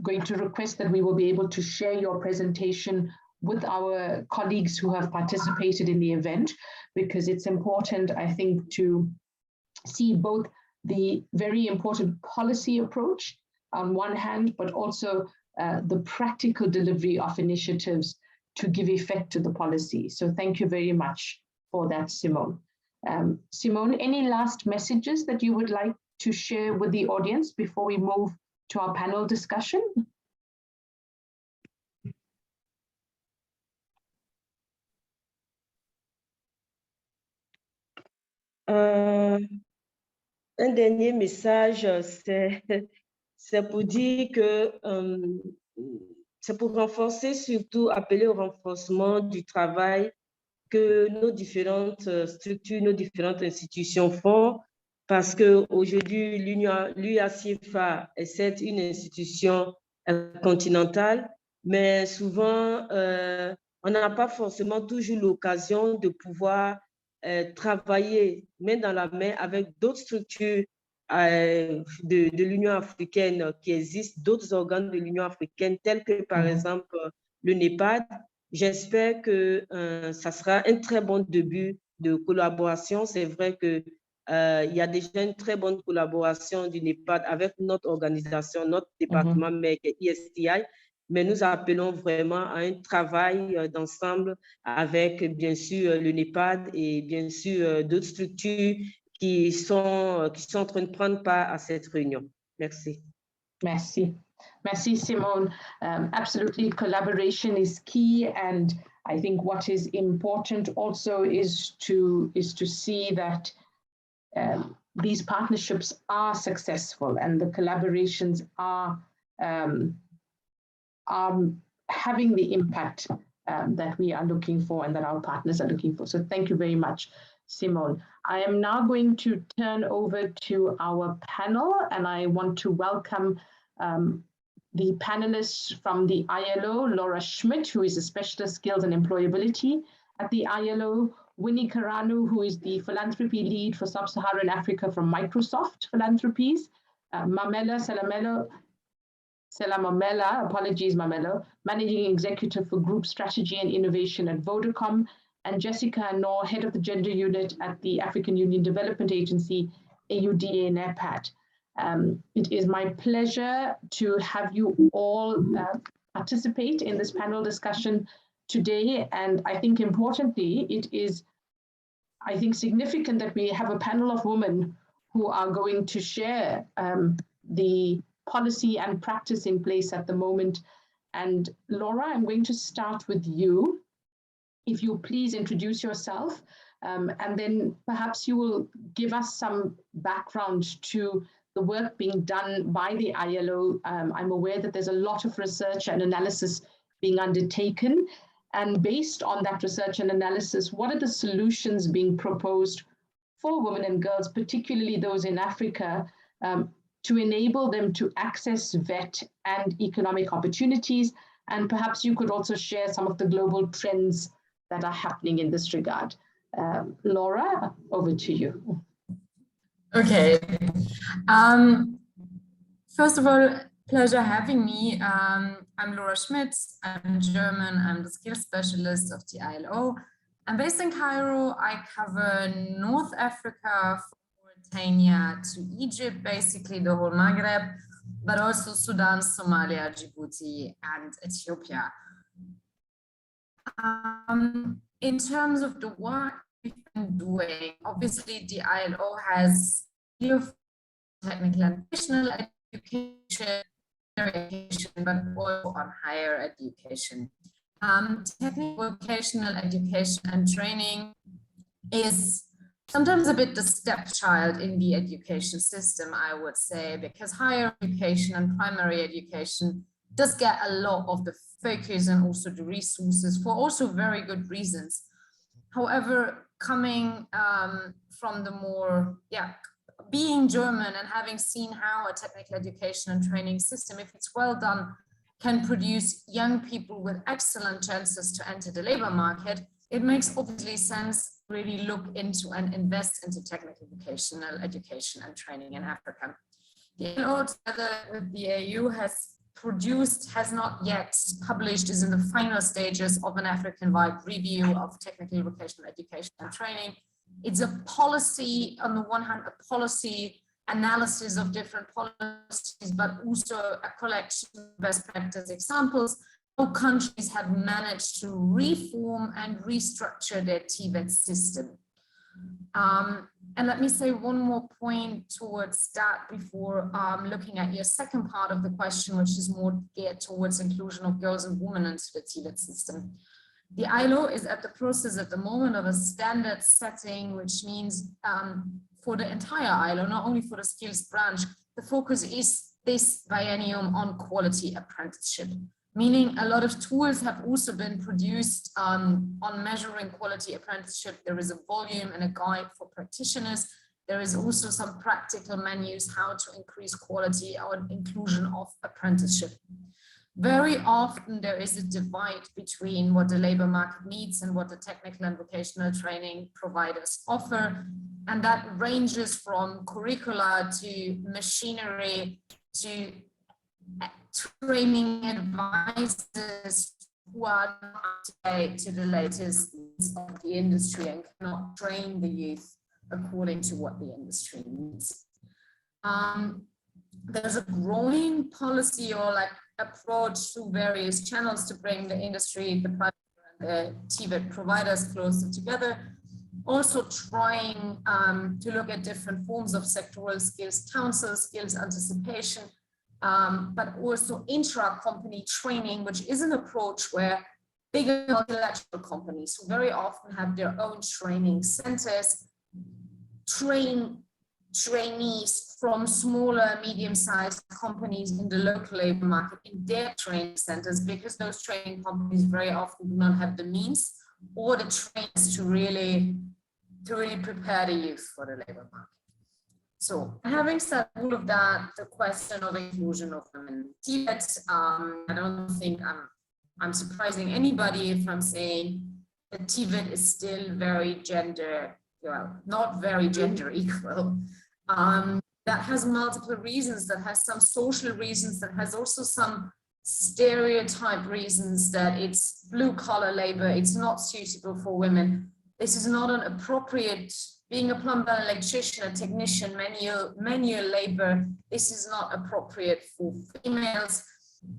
S1: going to request that we will be able to share your presentation with our colleagues who have participated in the event, because it's important, I think, to see both the very important policy approach on one hand, but also the practical delivery of initiatives to give effect to the policy. So thank you very much for that, Simone. Simone, any last messages that you would like to share with the audience before we move to our panel discussion?
S4: Un dernier message, c'est pour dire que c'est pour renforcer, surtout appeler au renforcement du travail que nos différentes structures, nos différentes institutions font, parce qu'aujourd'hui, l'UACFA est certes une institution continentale, mais souvent, on n'a pas forcément toujours l'occasion de pouvoir travailler main dans la main avec d'autres structures de l'Union africaine qui existent, d'autres organes de l'Union africaine, tels que par exemple le NEPAD. J'espère que ça sera un très bon début de collaboration. C'est vrai qu'il y a déjà une très bonne collaboration du NEPAD avec notre organisation, notre département mère ISTI, mais nous appelons vraiment à un travail d'ensemble avec, bien sûr, le NEPAD et bien sûr d'autres structures qui sont en train de prendre part à cette réunion. Merci.
S1: Merci. Merci, Simone. Absolutely, collaboration is key, and I think what is important also is to see that these partnerships are successful and the collaborations are having the impact that we are looking for and that our partners are looking for. So thank you very much, Simone. I am now going to turn over to our panel, and I want to welcome the panelists from the ILO, Laura Schmidt, who is a specialist skills and employability at the ILO, Winnie Karanu, who is the philanthropy lead for Sub-Saharan Africa from Microsoft Philanthropies, Mamela Selamamela, apologies Mamela, Managing Executive for Group Strategy and Innovation at Vodacom, and Jessica Noor, Head of the Gender Unit at the African Union Development Agency, AUDA-NEPAD. It is my pleasure to have you all participate in this panel discussion today. And I think importantly, it is, I think, significant that we have a panel of women who are going to share the policy and practice in place at the moment. And Laura, I'm going to start with you. If you please introduce yourself, and then perhaps you will give us some background to the work being done by the ILO. I'm aware that there's a lot of research and analysis being undertaken. And based on that research and analysis, what are the solutions being proposed for women and girls, particularly those in Africa, to enable them to access VET and economic opportunities? And perhaps you could also share some of the global trends that are happening in this regard. Laura, over to you.
S5: Okay. First of all, pleasure having me. I'm Laura Schmidt. I'm German. I'm the skills specialist of the ILO. I'm based in Cairo. I cover North Africa, from Mauritania to Egypt, basically the whole Maghreb, but also Sudan, Somalia, Djibouti, and Ethiopia. In terms of the work we've been doing, obviously the ILO has technical and vocational education, but also on higher education. Technical vocational education and training is sometimes a bit the stepchild in the education system, I would say, because higher education and primary education does get a lot of the focus and also the resources for also very good reasons. However, coming from the more, being German and having seen how a technical education and training system, if it's well done, can produce young people with excellent chances to enter the labor market, it makes obviously sense to really look into and invest into technical vocational education and training in Africa. The ILO, together with the AU, has not yet published, is in the final stages of an African-wide review of technical vocational education and training. It's a policy, on the one hand, a policy analysis of different policies, but also a collection of best practice examples, how countries have managed to reform and restructure their TVET system. And let me say one more point towards that before looking at your second part of the question, which is more geared towards inclusion of girls and women into the TVET system. The ILO is at the process at the moment of a standard setting, which means for the entire ILO, not only for the skills branch, the focus is this biennium on quality apprenticeship, meaning a lot of tools have also been produced on measuring quality apprenticeship. There is a volume and a guide for practitioners. There is also some practical menus how to increase quality or inclusion of apprenticeship. Very often there is a divide between what the labor market needs and what the technical and vocational training providers offer. And that ranges from curricula to machinery to training advisors who are not up to date to the latest needs of the industry and cannot train the youth according to what the industry needs. There's a growing policy or like approach to various channels to bring the industry, the private and the TVET providers closer together. Also trying to look at different forms of sectoral skills council, skills anticipation, but also intra-company training, which is an approach where bigger multilateral companies who very often have their own training centers train trainees from smaller, medium-sized companies in the local labor market in their training centers, because those training companies very often do not have the means or the trainers to really prepare the youth for the labor market. So having said all of that, the question of inclusion of women in TVET, I don't think I'm surprising anybody if I'm saying that TVET is still very not very gender equal. That has multiple reasons, that has some social reasons, that has also some stereotype reasons, that it's blue collar labor, it's not suitable for women. This is not an appropriate, being a plumber, electrician, a technician, manual labor, this is not appropriate for females.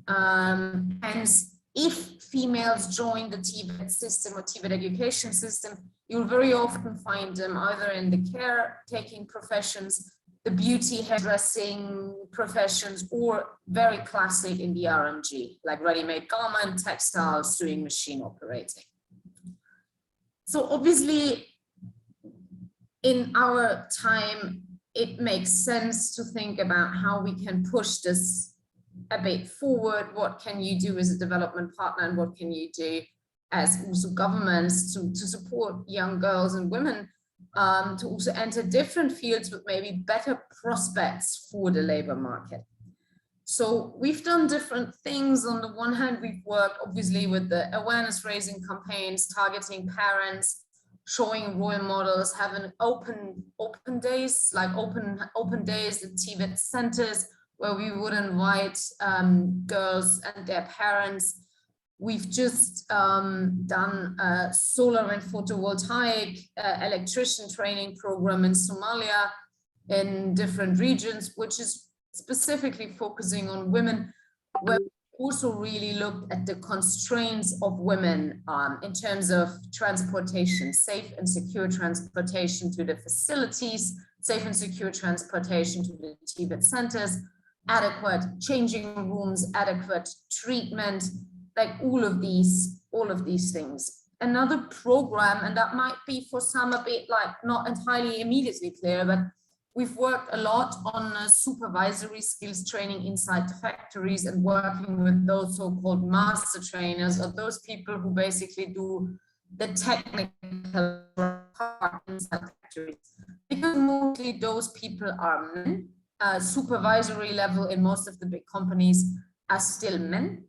S5: Hence, if females join the TVET system or TVET education system, you'll very often find them either in the caretaking professions, the beauty hairdressing professions, or very classic in the RMG, like ready-made garment, textiles, sewing machine operating. So obviously, in our time, it makes sense to think about how we can push this a bit forward. What can you do as a development partner, and what can you do as also governments to support young girls and women to also enter different fields with maybe better prospects for the labor market. So we've done different things. On the one hand, we've worked obviously with the awareness raising campaigns, targeting parents, showing role models, having open days, like open days at TVET centers, where we would invite girls and their parents. We've just done a solar and photovoltaic electrician training program in Somalia in different regions, which is specifically focusing on women, where we also really looked at the constraints of women in terms of transportation, safe and secure transportation to the facilities, safe and secure transportation to the TVET centers, adequate changing rooms, adequate treatment, like all of these things. Another program, and that might be for some a bit like not entirely immediately clear, but we've worked a lot on supervisory skills training inside the factories and working with those so-called master trainers, or those people who basically do the technical part inside the factories. Because mostly those people are men, supervisory level in most of the big companies are still men.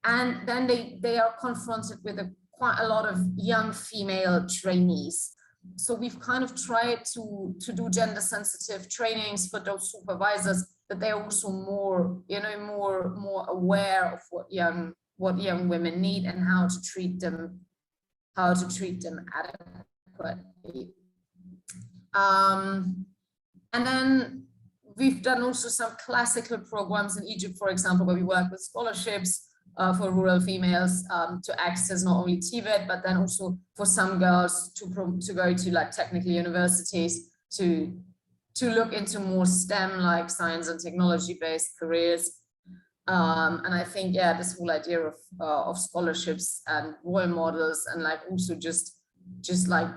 S5: And then they are confronted with quite a lot of young female trainees. So we've kind of tried to do gender sensitive trainings for those supervisors, that they're also more, more aware of what young women need and how to treat them adequately. And then we've done also some classical programs in Egypt, for example, where we work with scholarships for rural females to access not only TVET, but then also for some girls to go to like technical universities to look into more STEM, like science and technology-based careers. And I think, yeah, this whole idea of scholarships and role models, and like also just like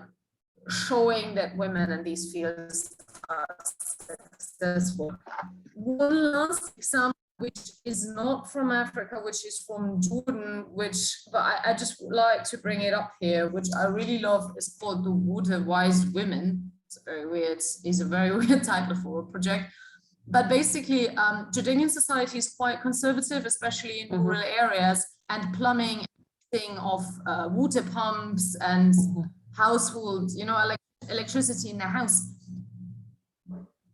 S5: showing that women in these fields are successful. One last example, which is not from Africa, which is from Jordan, but I just would like to bring it up here, which I really love, is called the Water Wise Women. It's a very weird title for a project. But basically, Jordanian society is quite conservative, especially in rural areas, and plumbing, thing of water pumps and household, electricity in the house.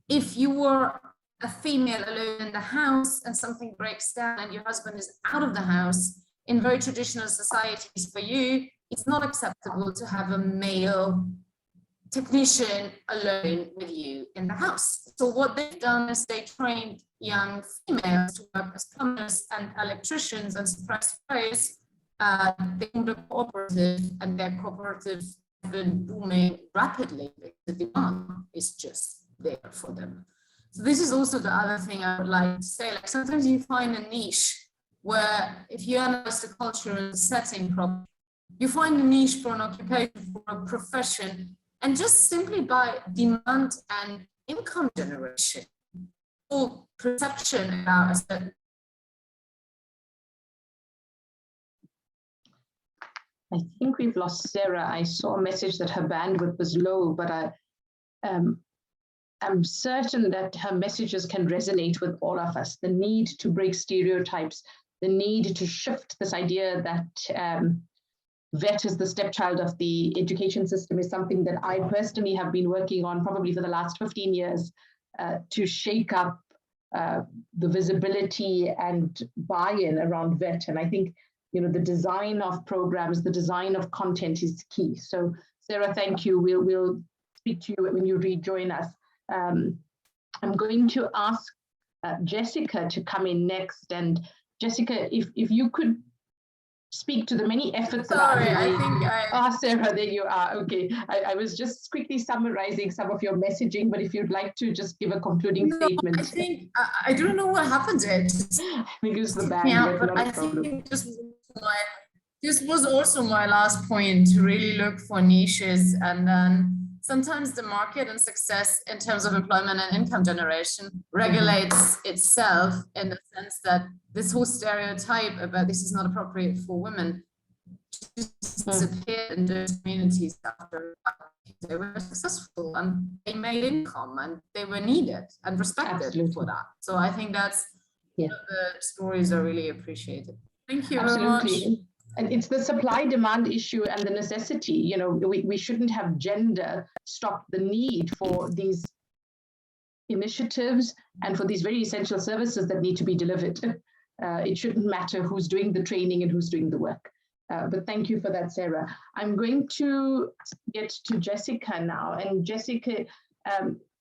S5: If you were a female alone in the house and something breaks down and your husband is out of the house, in very traditional societies for you, it's not acceptable to have a male technician alone with you in the house. So what they've done is they trained young females to work as plumbers and electricians, and surprise, surprise, they formed a cooperative, and their cooperative has been booming rapidly because the demand is just there for them. So this is also the other thing I would like to say. Like sometimes you find a niche where, if you analyze the culture and the setting properly, you find a niche for an occupation, for a profession, and just simply by demand and income generation, or perception about a certain.
S1: I think we've lost Sarah. I saw a message that her bandwidth was low, but I'm certain that her messages can resonate with all of us. The need to break stereotypes, the need to shift this idea that VET is the stepchild of the education system is something that I personally have been working on probably for the last 15 years to shake up the visibility and buy-in around VET. And I think, the design of programs, the design of content is key. So Sarah, thank you. We'll speak to you when you rejoin us. I'm going to ask Jessica to come in next. And Jessica, if you could speak to the many efforts.
S5: Sorry, I think
S1: Sarah, there you are. Okay, I was just quickly summarizing some of your messaging, but if you'd like to just give a concluding statement.
S5: I think, I don't know what happened to it.
S1: I think it was the bandwidth,
S5: but I think this was also my last point, to really look for niches, and then sometimes the market and success in terms of employment and income generation regulates itself, in the sense that this whole stereotype about this is not appropriate for women just disappeared in those communities after they were successful and they made income and they were needed and respected for that. So I think that's the stories are really appreciated. Thank you very much.
S1: And it's the supply-demand issue and the necessity. We shouldn't have gender stop the need for these initiatives and for these very essential services that need to be delivered. It shouldn't matter who's doing the training and who's doing the work. But thank you for that, Sarah. I'm going to get to Jessica now. And Jessica,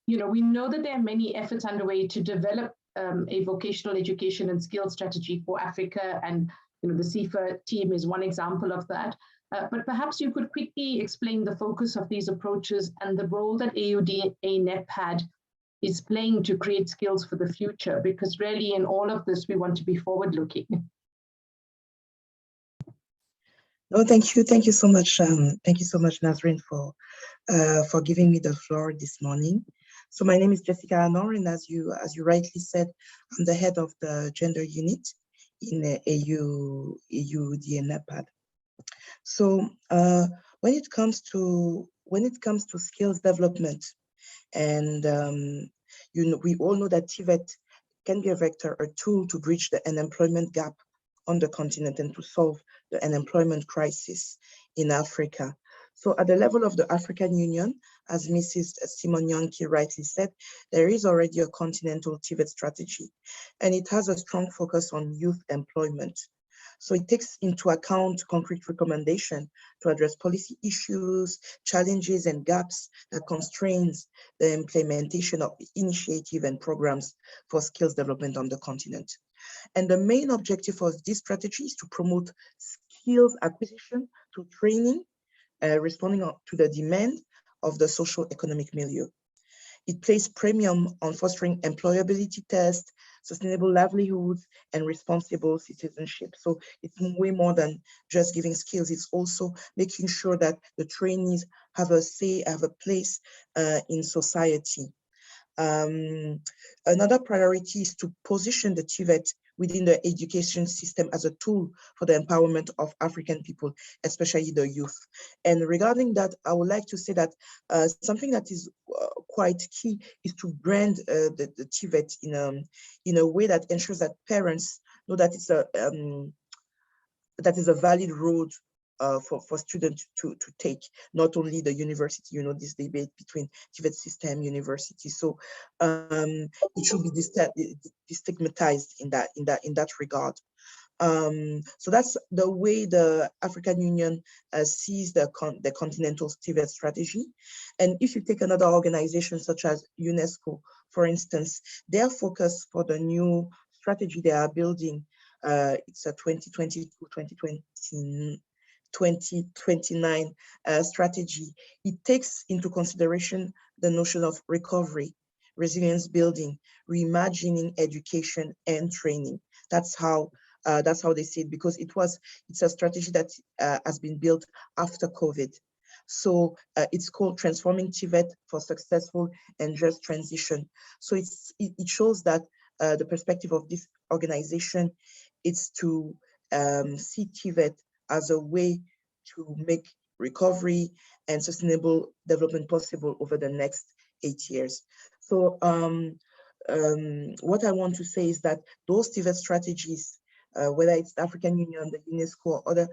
S1: we know that there are many efforts underway to develop a vocational education and skills strategy for Africa, and the CIFA team is one example of that. But perhaps you could quickly explain the focus of these approaches and the role that AUDA-NEPAD is playing to create skills for the future, because really in all of this, we want to be forward-looking.
S6: No, thank you. Thank you so much. Thank you so much, Nazreen, for giving me the floor this morning. So my name is Jessica Anor, and as you rightly said, I'm the head of the gender unit in AUDA-NEPAD. So when it comes to skills development, and we all know that TVET can be a vector, a tool to bridge the unemployment gap on the continent and to solve the unemployment crisis in Africa. So at the level of the African Union, as Mrs. Simon Yonki rightly said, there is already a continental TVET strategy, and it has a strong focus on youth employment. So it takes into account concrete recommendation to address policy issues, challenges, and gaps that constrains the implementation of initiative and programs for skills development on the continent. And the main objective of this strategy is to promote skills acquisition to training, responding to the demand of the social economic milieu. It places premium on fostering employability tests, sustainable livelihoods, and responsible citizenship. So it's way more than just giving skills. It's also making sure that the trainees have a say, have a place in society. Another priority is to position the TVET within the education system as a tool for the empowerment of African people, especially the youth. And regarding that, I would like to say that something that is quite key is to brand the TVET in a way that ensures that parents know that it's a valid road for students to take, not only the university, this debate between TVET system, university. So it should be destigmatized in that regard. So that's the way the African Union sees the continental TVET strategy. And if you take another organization such as UNESCO, for instance, their focus for the new strategy they are building, it's a 2029 strategy. It takes into consideration the notion of recovery, resilience building, reimagining education and training. That's how they see it, because it's a strategy that has been built after COVID. So it's called Transforming TVET for Successful and Just Transition. So it shows that the perspective of this organization is to see TVET as a way to make recovery and sustainable development possible over the next 8 years. So what I want to say is that those TVET strategies, whether it's the African Union, the UNESCO, or other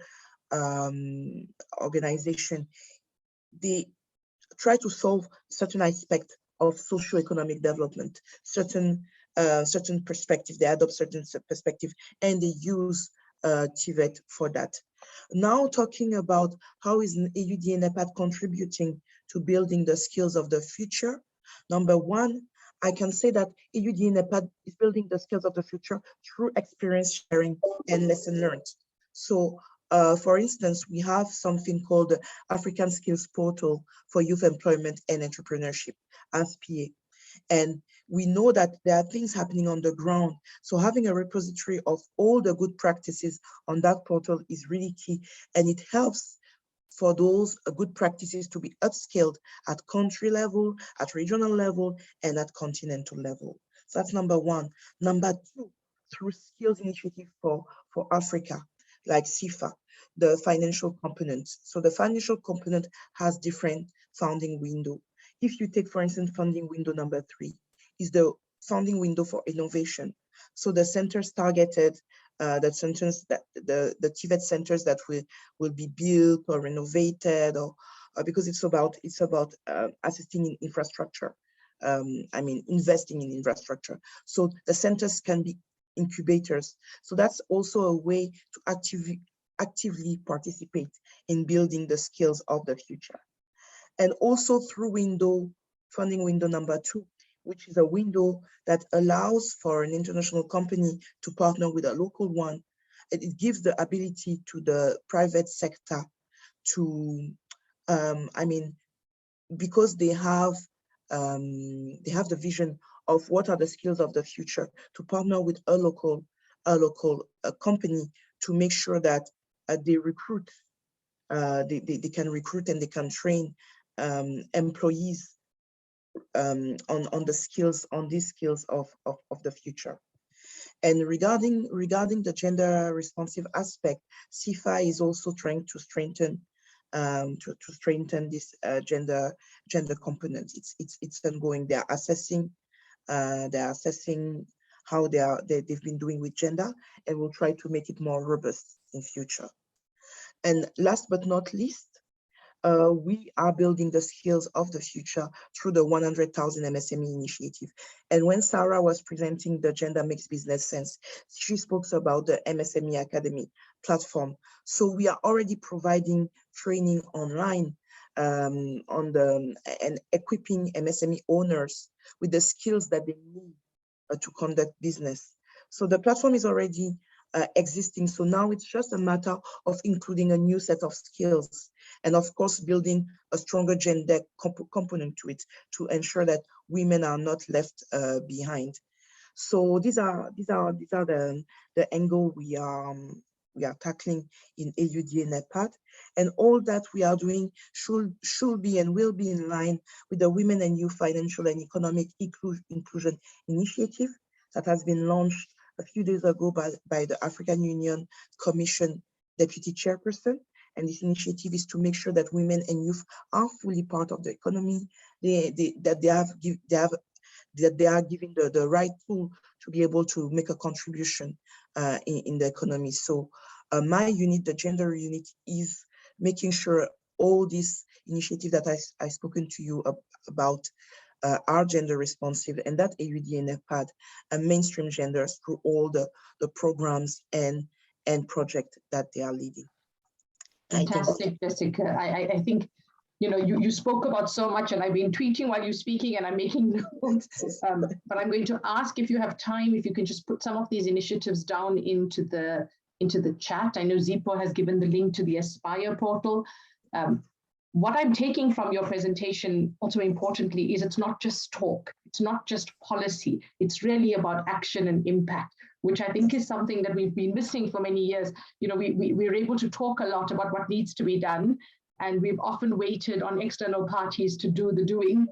S6: organization, they try to solve certain aspects of socio-economic development, certain perspective, they adopt certain perspective, and they use TVET for that. Now talking about how is AUDA-NEPAD contributing to building the skills of the future. Number one, I can say that AUDA-NEPAD is building the skills of the future through experience sharing and lesson learned. So for instance, we have something called the African Skills Portal for Youth Employment and Entrepreneurship, ASPA. And we know that there are things happening on the ground. So having a repository of all the good practices on that portal is really key. And it helps for those good practices to be upscaled at country level, at regional level, and at continental level. So that's number one. Number two, through skills initiative for Africa, like CIFA, the financial component. So the financial component has different funding window. If you take, for instance, funding window number 3 is the funding window for innovation. So the centers targeted, the TVET centers that will be built or renovated, or because it's about assisting in infrastructure. Investing in infrastructure. So the centers can be incubators. So that's also a way to actively participate in building the skills of the future. And also through funding window number 2, which is a window that allows for an international company to partner with a local one. It gives the ability to the private sector to, because they have the vision of what are the skills of the future, to partner with a local company to make sure that they recruit, they can recruit and they can train employees on these skills of the future. And regarding the gender responsive aspect, CIFA is also trying to strengthen this gender component. It's ongoing. They're assessing how they've been doing with gender, and we'll try to make it more robust in future. And last but not least, we are building the skills of the future through the 100,000 MSME initiative. And when Sarah was presenting the Gender Mixed Business Sense, she spoke about the MSME Academy platform. So we are already providing training online and equipping MSME owners with the skills that they need to conduct business. So the platform is already existing. So now it's just a matter of including a new set of skills and of course building a stronger gender component to it to ensure that women are not left behind. So these are the angle we are tackling in AUDA-NEPAD, and all that we are doing should be and will be in line with the Women and Youth Financial and Economic Inclusion Initiative that has been launched a few days ago by the African Union Commission Deputy Chairperson. And this initiative is to make sure that women and youth are fully part of the economy, that they are given the right tool to be able to make a contribution in the economy. So my unit, the gender unit, is making sure all these initiatives that I've spoken to you about are gender responsive, and that AUDA-NEPAD and mainstream genders through all the programs and projects that they are leading.
S1: Fantastic, Jessica. I think, you know, you spoke about so much, and I've been tweeting while you're speaking, and I'm making notes. But I'm going to ask, if you have time, if you can just put some of these initiatives down into the chat. I know Zipo has given the link to the Aspire portal. What I'm taking from your presentation, also importantly, is it's not just talk, it's not just policy, it's really about action and impact, which I think is something that we've been missing for many years. You know, we're able to talk a lot about what needs to be done, and we've often waited on external parties to do the doing.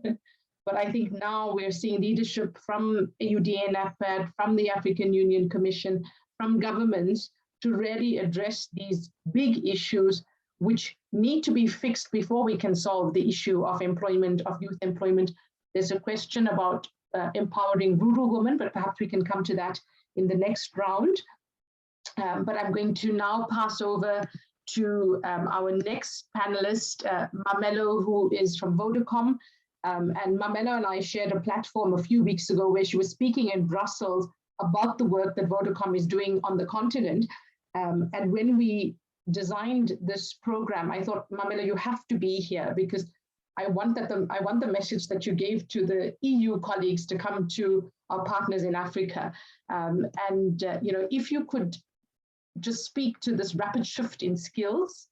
S1: But I think now we're seeing leadership from AUDA-NEPAD, from the African Union Commission, from governments to really address these big issues which need to be fixed before we can solve the issue of employment, of youth employment. There's a question about empowering rural women, but perhaps we can come to that in the next round. But I'm going to now pass over to our next panelist, Mamelo, who is from Vodacom. And Mamelo and I shared a platform a few weeks ago where she was speaking in Brussels about the work that Vodacom is doing on the continent. And when we designed this program, I thought, Mamelo, you have to be here, because I want the message that you gave to the EU colleagues to come to our partners in Africa. You know, if you could just speak to this rapid shift in skills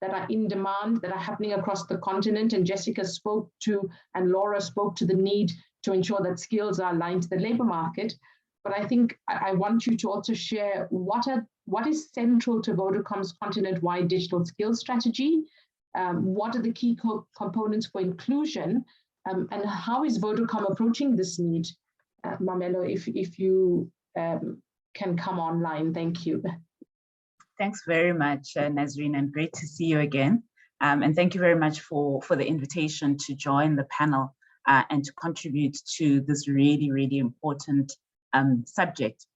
S1: that are in demand, that are happening across the continent, and Jessica spoke to, and Laura spoke to the need to ensure that skills are aligned to the labor market. But I think I want you to also share what is central to Vodacom's continent-wide digital skills strategy, what are the key components for inclusion, and how is Vodacom approaching this need? Mamelo, if you can come online, thank you.
S7: Thanks very much, Nazreen, and great to see you again. And thank you very much for the invitation to join the panel and to contribute to this really, really important subject.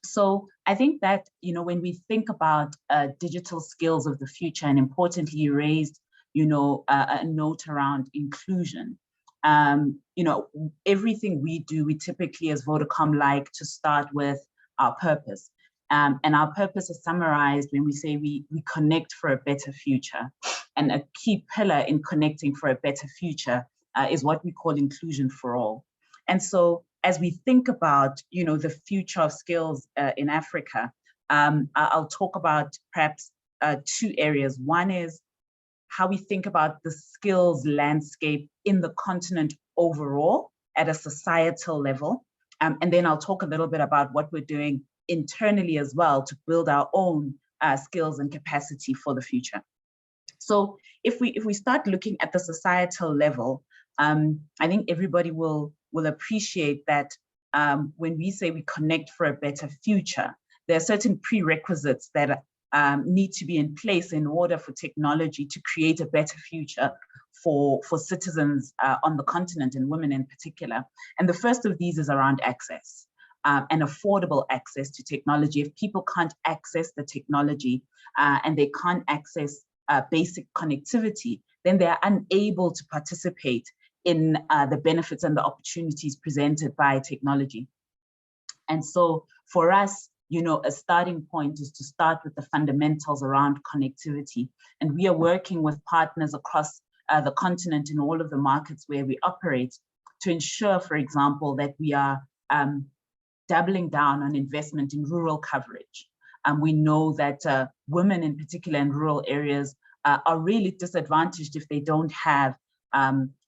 S7: So I think that, you know, when we think about digital skills of the future, and importantly, you raised, you know, a note around inclusion. You know, everything we do, we typically as Vodacom like to start with our purpose. And our purpose is summarized when we say we connect for a better future. And a key pillar in connecting for a better future is what we call inclusion for all. And so as we think about, you know, the future of skills in Africa, I'll talk about perhaps two areas. One is how we think about the skills landscape in the continent overall at a societal level. And then I'll talk a little bit about what we're doing internally as well to build our own skills and capacity for the future. So if we start looking at the societal level, I think everybody will appreciate that when we say we connect for a better future, there are certain prerequisites that need to be in place in order for technology to create a better future for citizens on the continent, and women in particular. And the first of these is around access. And affordable access to technology. If people can't access the technology and they can't access basic connectivity, then they are unable to participate in the benefits and the opportunities presented by technology. And so for us, a starting point is to start with the fundamentals around connectivity. And we are working with partners across the continent in all of the markets where we operate to ensure, for example, that we are doubling down on investment in rural coverage. We know that women in particular in rural areas are really disadvantaged if they don't have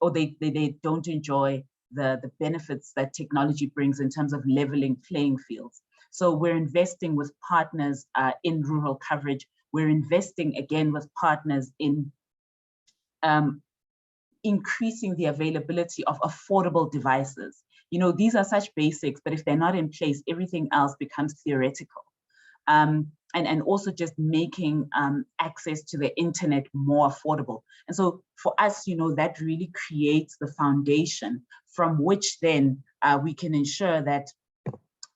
S7: or they don't enjoy the benefits that technology brings in terms of leveling playing fields. So we're investing with partners in rural coverage. We're investing again with partners in increasing the availability of affordable devices. These are such basics, but if they're not in place, everything else becomes theoretical. And also just making access to the internet more affordable. And so for us, that really creates the foundation from which then we can ensure that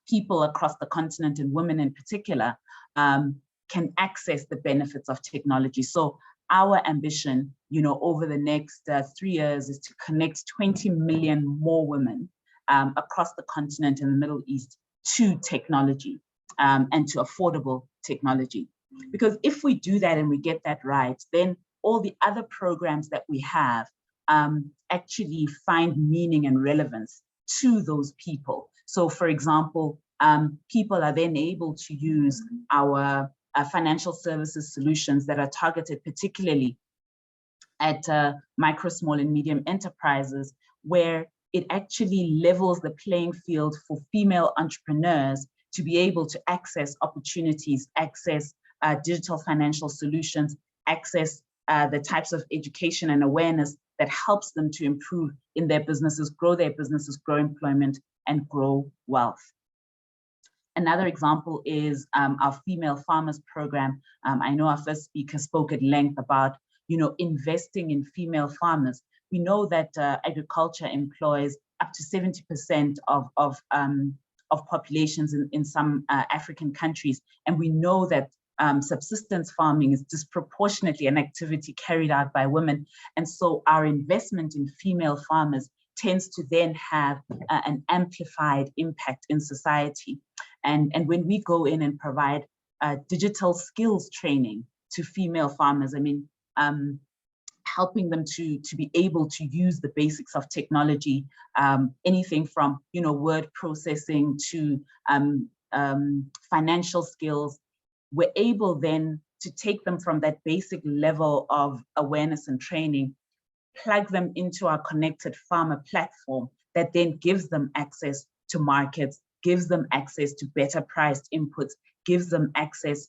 S7: people across the continent, and women in particular, can access the benefits of technology. So our ambition, over the next 3 years is to connect 20 million more women across the continent and the Middle East to technology and to affordable technology. Because if we do that and we get that right, then all the other programs that we have actually find meaning and relevance to those people. So for example, people are then able to use our financial services solutions that are targeted particularly at micro, small and medium enterprises, where it actually levels the playing field for female entrepreneurs to be able to access opportunities, access digital financial solutions, access the types of education and awareness that helps them to improve in their businesses, grow employment, and grow wealth. Another example is our Female Farmers Program. I know our first speaker spoke at length about investing in female farmers. We know that agriculture employs up to 70% of populations in some African countries. And we know that subsistence farming is disproportionately an activity carried out by women. And so our investment in female farmers tends to then have an amplified impact in society. And when we go in and provide digital skills training to female farmers, helping them to be able to use the basics of technology, anything from word processing to financial skills, we're able then to take them from that basic level of awareness and training, plug them into our connected farmer platform that then gives them access to markets, gives them access to better priced inputs, gives them access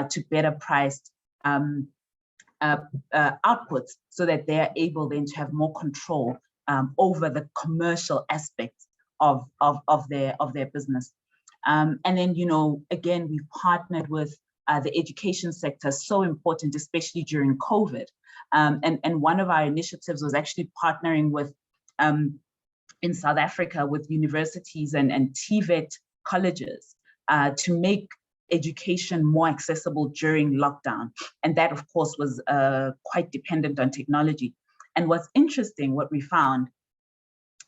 S7: to better priced outputs, so that they are able then to have more control over the commercial aspects of their business. And then, again, we've partnered with the education sector, so important, especially during COVID. And one of our initiatives was actually partnering with, in South Africa, with universities and TVET colleges to make education more accessible during lockdown. And that, of course, was quite dependent on technology. And what's interesting, what we found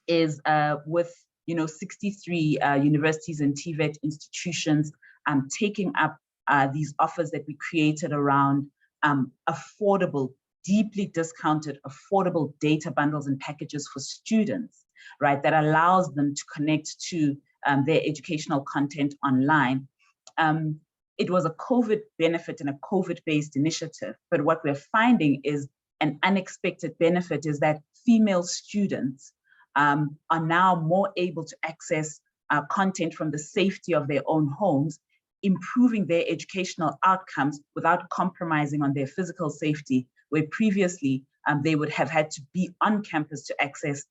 S7: is with 63 universities and TVET institutions taking up these offers that we created around affordable, deeply discounted, affordable data bundles and packages for students, right, that allows them to connect to their educational content online. It was a COVID benefit and a COVID-based initiative, but what we're finding is an unexpected benefit is that female students are now more able to access content from the safety of their own homes, improving their educational outcomes without compromising on their physical safety, where previously they would have had to be on campus to access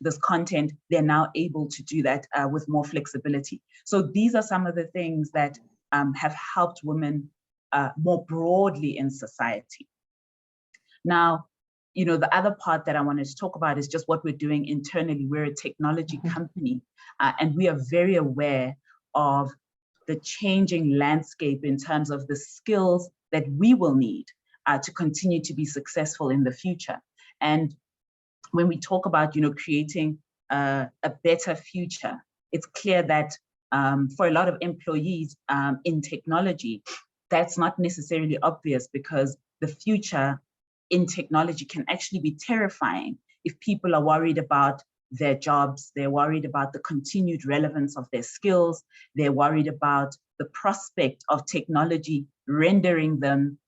S7: this content. They're now able to do that with more flexibility. So these are some of the things that have helped women more broadly in society. Now, the other part that I wanted to talk about is just what we're doing internally. We're a technology company, and we are very aware of the changing landscape in terms of the skills that we will need to continue to be successful in the future. And when we talk about, creating a better future, it's clear that for a lot of employees in technology, that's not necessarily obvious, because the future in technology can actually be terrifying if people are worried about their jobs, they're worried about the continued relevance of their skills, they're worried about the prospect of technology rendering them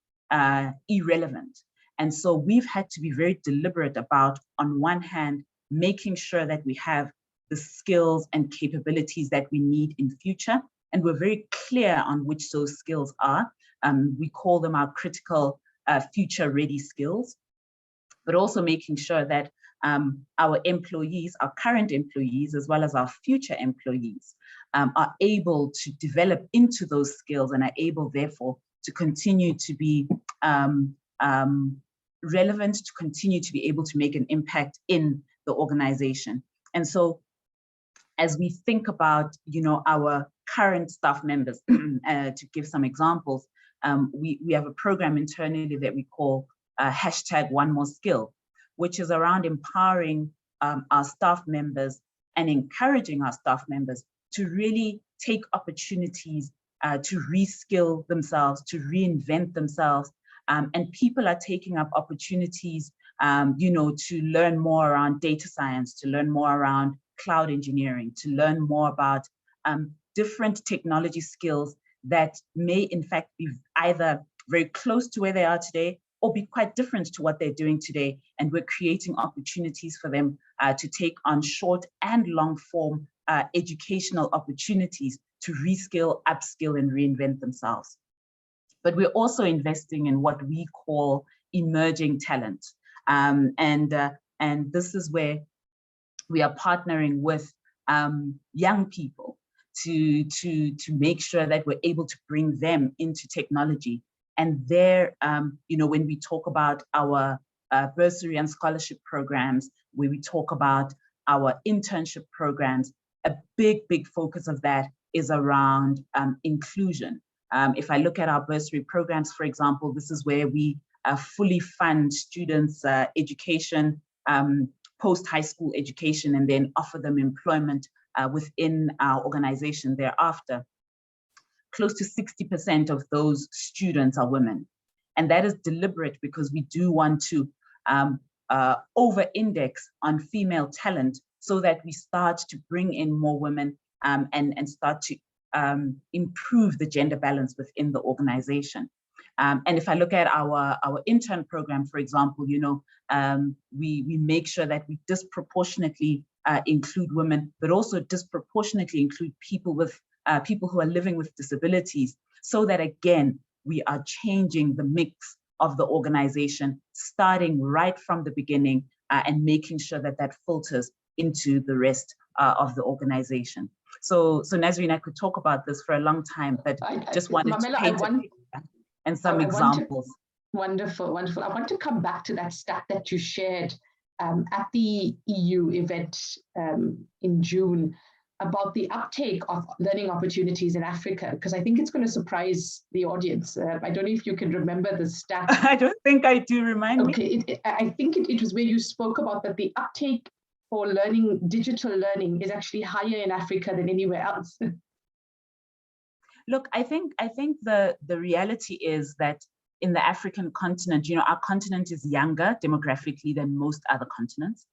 S7: irrelevant. And so we've had to be very deliberate about, on one hand, making sure that we have the skills and capabilities that we need in future. And we're very clear on which those skills are. We call them our critical future-ready skills, but also making sure that our employees, our current employees, as well as our future employees, are able to develop into those skills and are able, therefore, to continue to be relevant, to continue to be able to make an impact in the organization. And so, as we think about, our current staff members, to give some examples, we have a program internally that we call #OneMoreSkill, which is around empowering our staff members and encouraging our staff members to really take opportunities to reskill themselves, to reinvent themselves. And people are taking up opportunities, to learn more around data science, to learn more around cloud engineering, to learn more about different technology skills that may in fact be either very close to where they are today or be quite different to what they're doing today. And we're creating opportunities for them to take on short and long form educational opportunities to reskill, upskill, and reinvent themselves. But we're also investing in what we call emerging talent. And this is where we are partnering with young people to make sure that we're able to bring them into technology. And there, when we talk about our bursary and scholarship programs, where we talk about our internship programs, a big focus of that is around inclusion. If I look at our bursary programs, for example, this is where we fully fund students' education, post-high school education, and then offer them employment within our organization thereafter. Close to 60% of those students are women. And that is deliberate because we do want to over-index on female talent so that we start to bring in more women and start to improve the gender balance within the organization. And if I look at our intern program, for example, we make sure that we disproportionately include women, but also disproportionately include people who are living with disabilities, so that again, we are changing the mix of the organization, starting right from the beginning and making sure that that filters into the rest of the organization. So Nazreen, I could talk about this for a long time, but just wanted
S1: Mamela,
S7: to paint a picture and some examples.
S1: Wonderful. I want to come back to that stat that you shared at the EU event in June about the uptake of learning opportunities in Africa, because I think it's going to surprise the audience. I don't know if you can remember the stat.
S7: I don't think I do. Remind me.
S1: Okay, I think it was where you spoke about that the uptake for learning, digital learning, is actually higher in Africa than anywhere else.
S7: Look, I think the reality is that in the African continent, our continent is younger demographically than most other continents.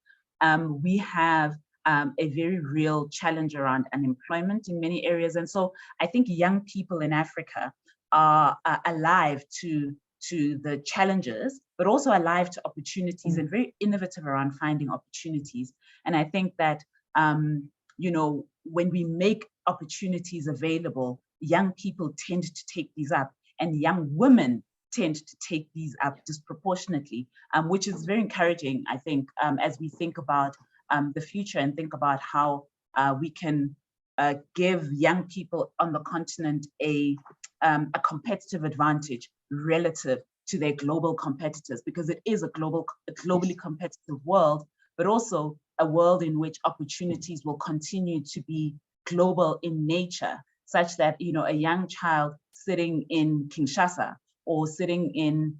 S7: We have a very real challenge around unemployment in many areas. And so I think young people in Africa are alive to the challenges, but also alive to opportunities and very innovative around finding opportunities. And I think that, when we make opportunities available, young people tend to take these up, and young women tend to take these up disproportionately, which is very encouraging, I think, as we think about the future and think about how we can give young people on the continent a competitive advantage relative to their global competitors, because it is a globally competitive world, but also a world in which opportunities will continue to be global in nature, such that a young child sitting in Kinshasa or sitting in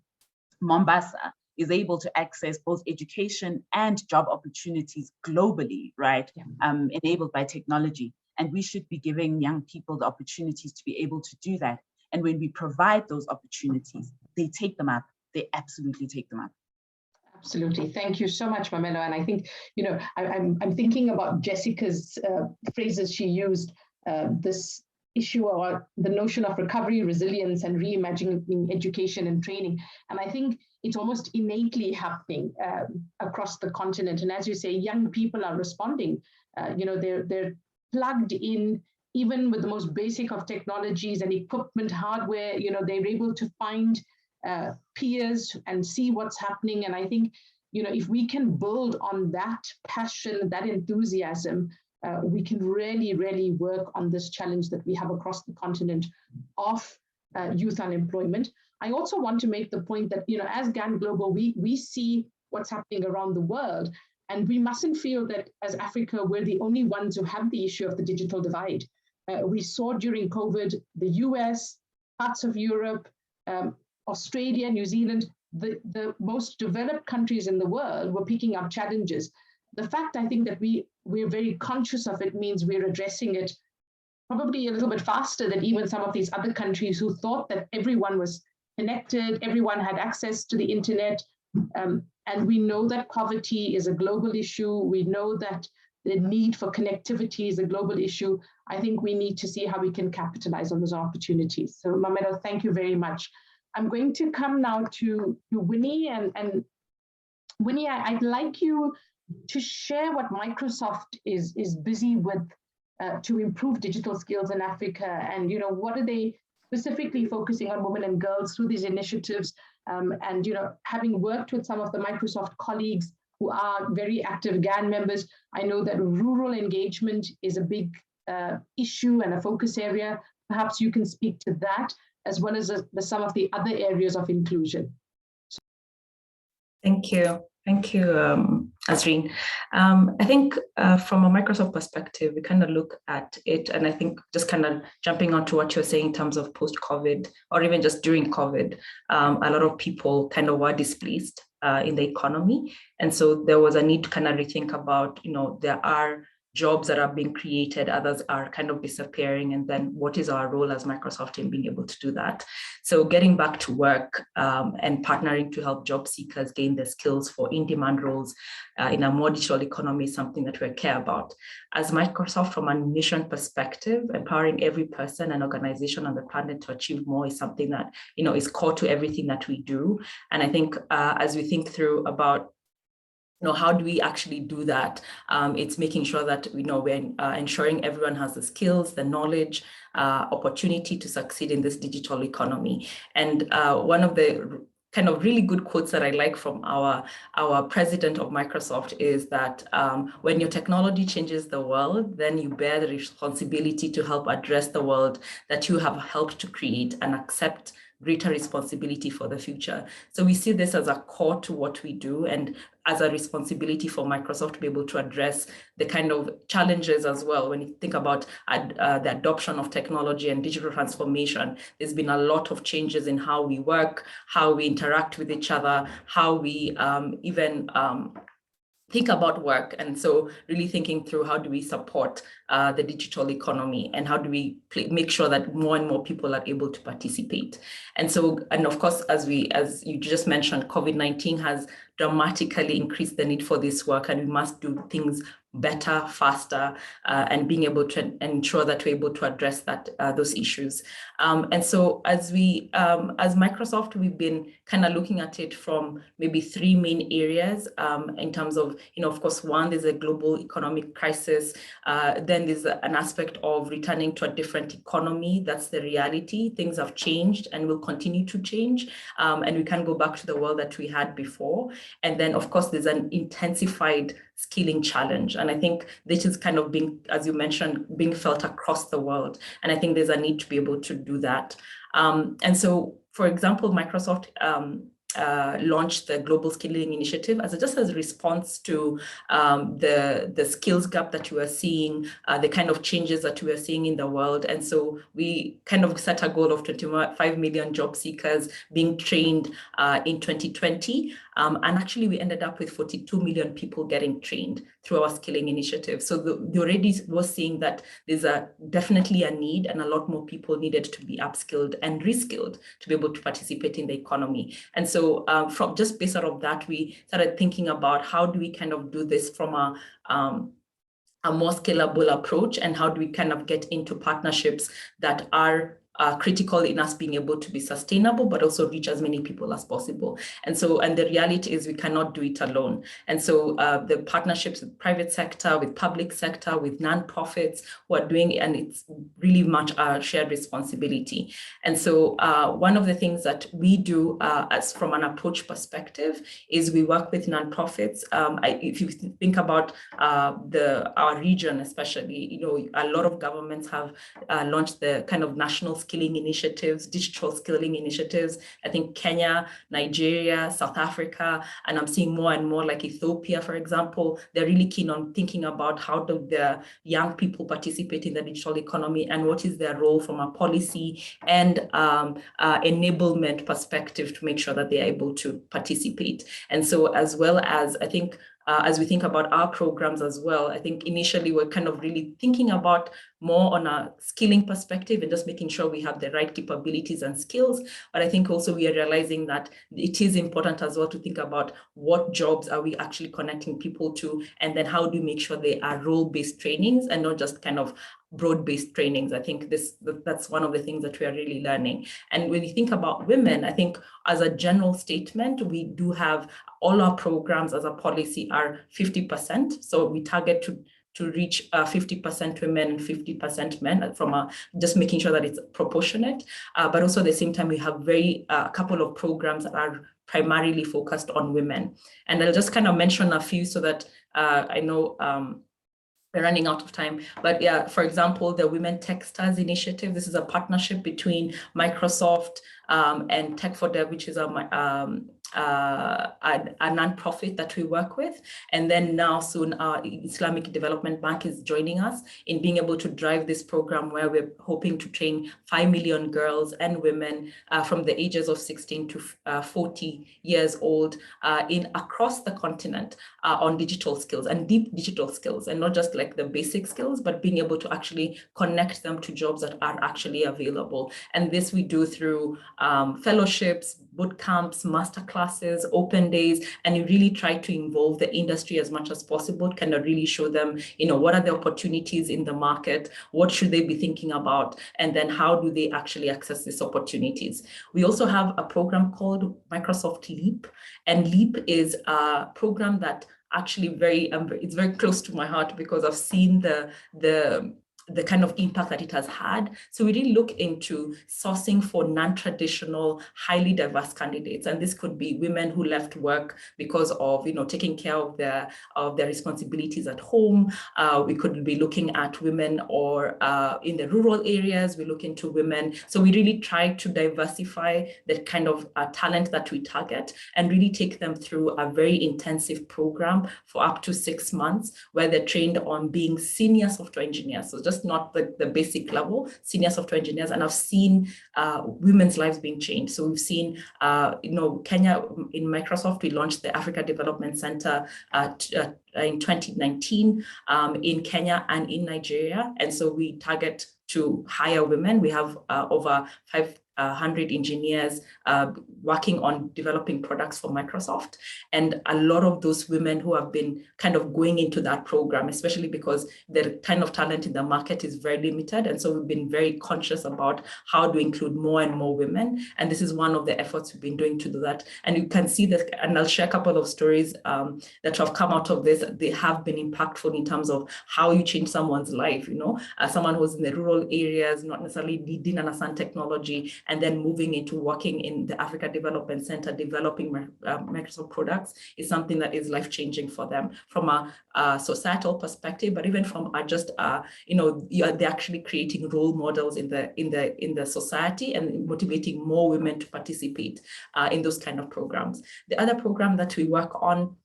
S7: Mombasa is able to access both education and job opportunities globally, right? Enabled by technology. And we should be giving young people the opportunities to be able to do that. And when we provide those opportunities, they take them up. They absolutely take them up.
S1: Absolutely. Thank you so much, Mamelo. And I think, you know, I'm thinking about Jessica's phrases she used, this issue or the notion of recovery, resilience, and reimagining education and training. And I think it's almost innately happening across the continent. And as you say, young people are responding. You know, they're plugged in, even with the most basic of technologies and equipment, hardware. You know, they're able to find peers and see what's happening. And I think, you know, if we can build on that passion, that enthusiasm, we can really, really work on this challenge that we have across the continent of youth unemployment. I also want to make the point that, you know, as GAN Global, we see what's happening around the world, and we mustn't feel that as Africa, we're the only ones who have the issue of the digital divide. We saw during COVID, the US, parts of Europe, Australia, New Zealand, the most developed countries in the world were picking up challenges. The fact, I think, that we're very conscious of it means we're addressing it probably a little bit faster than even some of these other countries who thought that everyone was connected, everyone had access to the internet. And we know that poverty is a global issue. We know that the need for connectivity is a global issue. I think we need to see how we can capitalize on those opportunities. So Mamelo, thank you very much. I'm going to come now to Winnie, and Winnie, I'd like you to share what Microsoft is busy with to improve digital skills in Africa, and you know, what are they specifically focusing on women and girls through these initiatives, and you know, having worked with some of the Microsoft colleagues who are very active GAN members, I know that rural engagement is a big issue and a focus area. Perhaps you can speak to that, as well as some of the other areas of inclusion.
S8: Thank you. Thank you, Azreen. I think from a Microsoft perspective, we kind of look at it, and I think just kind of jumping onto what you're saying in terms of post-COVID, or even just during COVID, a lot of people kind of were displaced in the economy. And so there was a need to kind of rethink about, you know, there are jobs that are being created, others are kind of disappearing, and then what is our role as Microsoft in being able to do that? So getting back to work and partnering to help job seekers gain the skills for in-demand roles in a more digital economy is something that we care about. As Microsoft, from a mission perspective, empowering every person and organization on the planet to achieve more is something that, you know, is core to everything that we do. And I think as we think through about, you know, how do we actually do that? It's making sure that, you know, we're ensuring everyone has the skills, the knowledge, opportunity to succeed in this digital economy. And one of the kind of really good quotes that I like from our president of Microsoft is that when your technology changes the world, then you bear the responsibility to help address the world that you have helped to create and accept greater responsibility for the future. So we see this as a core to what we do, and as a responsibility for Microsoft to be able to address the kind of challenges as well. When you think about the adoption of technology and digital transformation, there's been a lot of changes in how we work, how we interact with each other, how we even think about work. And so really thinking through how do we support the digital economy, and how do we make sure that more and more people are able to participate. And so, and of course, as you just mentioned, COVID-19 has dramatically increased the need for this work, and we must do things better, faster, and being able to ensure that we're able to address that those issues. And so as Microsoft, we've been kind of looking at it from maybe three main areas in terms of, you know, of course, one, there's a global economic crisis. Then there's an aspect of returning to a different economy. That's the reality. Things have changed and will continue to change. And we can't go back to the world that we had before. And then, of course, there's an intensified skilling challenge. And I think this is kind of being, as you mentioned, being felt across the world. And I think there's a need to be able to do that. And so, for example, Microsoft launched the Global Skilling Initiative just as a response to the skills gap that we are seeing, the kind of changes that we are seeing in the world. And so we kind of set a goal of 25 million job seekers being trained in 2020. And actually we ended up with 42 million people getting trained through our skilling initiative. So we already was seeing that there's definitely a need, and a lot more people needed to be upskilled and reskilled to be able to participate in the economy. And so from just based out of that, we started thinking about how do we kind of do this from a more scalable approach, and how do we kind of get into partnerships that are critical in us being able to be sustainable, but also reach as many people as possible. And so, and the reality is we cannot do it alone. And so the partnerships with private sector, with public sector, with nonprofits who are doing, and it's really much our shared responsibility. And so one of the things that we do as from an approach perspective is we work with nonprofits. If you think about our region, especially, a lot of governments have launched the kind of national skilling initiatives, digital skilling initiatives. I think Kenya, Nigeria, South Africa, and I'm seeing more and more like Ethiopia, for example, they're really keen on thinking about how do the young people participate in the digital economy and what is their role from a policy and enablement perspective to make sure that they're able to participate. And so as well as, I think, as we think about our programs as well, I think initially we're kind of really thinking about more on a skilling perspective and just making sure we have the right capabilities and skills. But I think also we are realizing that it is important as well to think about what jobs are we actually connecting people to, and then how do we make sure they are role-based trainings and not just kind of broad-based trainings. I think that's one of the things that we are really learning. And when you think about women, I think as a general statement, we do have all our programs as a policy are 50%. So we target to reach 50% women and 50% men from just making sure that it's proportionate. But also at the same time, we have a couple of programs that are primarily focused on women. And I'll just kind of mention a few so that I know we're running out of time, but yeah, for example, the Women Tech Stars Initiative. This is a partnership between Microsoft and Tech for Dev, which is a nonprofit that we work with. And then now soon our Islamic Development Bank is joining us in being able to drive this program where we're hoping to train 5 million girls and women from the ages of 16 to 40 years old across the continent on digital skills and deep digital skills, and not just like the basic skills, but being able to actually connect them to jobs that are actually available. And this we do through fellowships, boot camps, master classes, open days, and you really try to involve the industry as much as possible, kind of really show them, what are the opportunities in the market, what should they be thinking about, and then how do they actually access these opportunities. We also have a program called Microsoft Leap, and Leap is a program that actually it's very close to my heart because I've seen the kind of impact that it has had. So we really look into sourcing for non-traditional, highly diverse candidates. And this could be women who left work because of, taking care of their responsibilities at home. We could be looking at women or in the rural areas, we look into women. So we really try to diversify the kind of talent that we target and really take them through a very intensive program for up to 6 months where they're trained on being senior software engineers. So just not the basic level, senior software engineers. And I've seen women's lives being changed. So we've seen, Kenya, in Microsoft, we launched the Africa Development Center in 2019 in Kenya and in Nigeria. And so we target to hire women. We have over 500 engineers working on developing products for Microsoft. And a lot of those women who have been kind of going into that program, especially because the kind of talent in the market is very limited. And so we've been very conscious about how to include more and more women. And this is one of the efforts we've been doing to do that. And you can see that, and I'll share a couple of stories that have come out of this. They have been impactful in terms of how you change someone's life, someone who's in the rural areas, not necessarily didn't understand technology, and then moving into working in the Africa Development Center, developing Microsoft products is something that is life-changing for them from a societal perspective, but even from they're actually creating role models in the society and motivating more women to participate in those kind of programs. The other program that we work on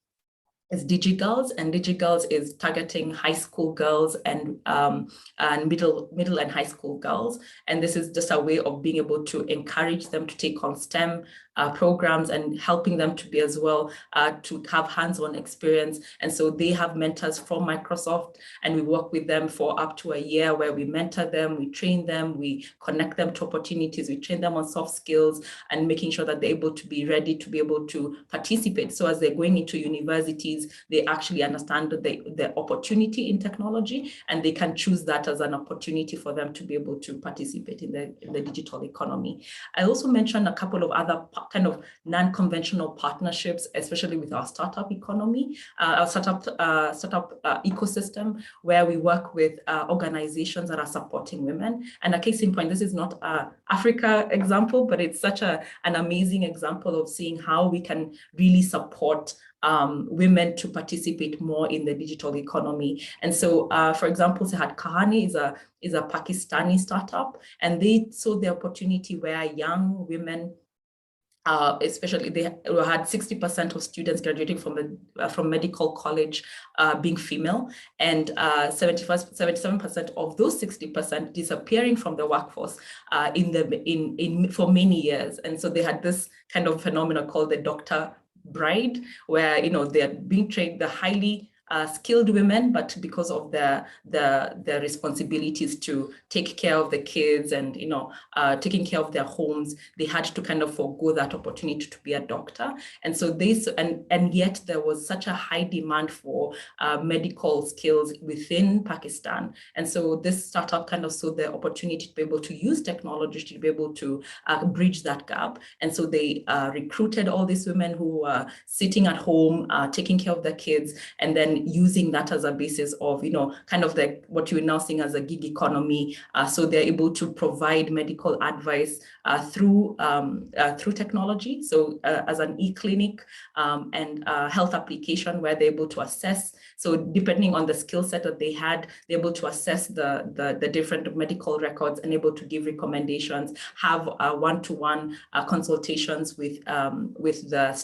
S8: is DigiGirls, and DigiGirls is targeting high school girls and middle and high school girls. And this is just a way of being able to encourage them to take on STEM programs and helping them to be as well to have hands-on experience. And so they have mentors from Microsoft, and we work with them for up to a year where we mentor them, we train them, we connect them to opportunities, we train them on soft skills and making sure that they're able to be ready to be able to participate. So as they're going into universities, they actually understand the opportunity in technology, and they can choose that as an opportunity for them to be able to participate in the digital economy. I also mentioned a couple of other kind of non-conventional partnerships, especially with our startup economy, our startup ecosystem, where we work with organizations that are supporting women. And a case in point, this is not an Africa example, but it's such an amazing example of seeing how we can really support women to participate more in the digital economy. And so, for example, Sehat Kahani is a Pakistani startup, and they saw the opportunity where young women, especially they had 60% of students graduating from medical college being female, and 77% of those 60% disappearing from the workforce for many years. And so they had this kind of phenomenon called the doctor bride, where they're being trained, the highly skilled women, but because of the responsibilities to take care of the kids and taking care of their homes, they had to kind of forgo that opportunity to be a doctor. And so and yet there was such a high demand for medical skills within Pakistan. And so this startup kind of saw the opportunity to be able to use technology to be able to bridge that gap. And so they recruited all these women who were sitting at home, taking care of their kids, and then using that as a basis of, kind of what you're now seeing as a gig economy. So they're able to provide medical advice through technology. So as an e-clinic and health application where they're able to assess. So depending on the skill set that they had, they're able to assess the different medical records and able to give recommendations, have one-to-one consultations with the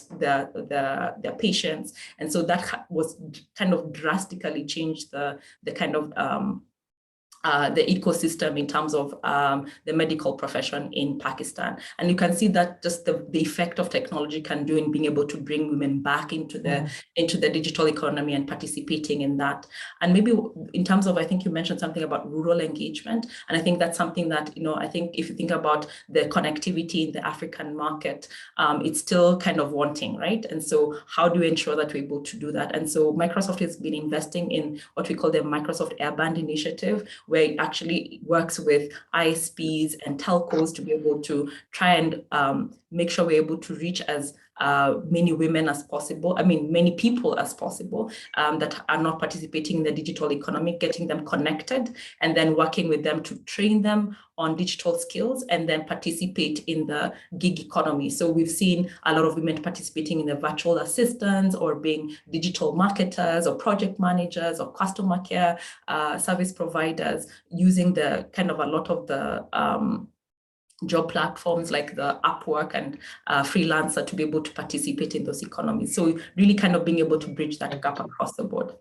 S8: patients. And so that was kind of drastically changed the kind of the ecosystem in terms of the medical profession in Pakistan. And you can see that just the effect of technology can do in being able to bring women back into the digital economy and participating in that. And maybe in terms of, I think you mentioned something about rural engagement. And I think that's something that, I think if you think about the connectivity in the African market, it's still kind of wanting, right? And so how do we ensure that we're able to do that? And so Microsoft has been investing in what we call the Microsoft Airband Initiative, where it actually works with ISPs and telcos to be able to try and make sure we're able to reach as many women as possible, many people as possible that are not participating in the digital economy, getting them connected, and then working with them to train them on digital skills and then participate in the gig economy. So we've seen a lot of women participating in the virtual assistants or being digital marketers or project managers or customer care service providers, using the kind of a lot of the job platforms like the Upwork and Freelancer to be able to participate in those economies. So really kind of being able to bridge that gap across the board.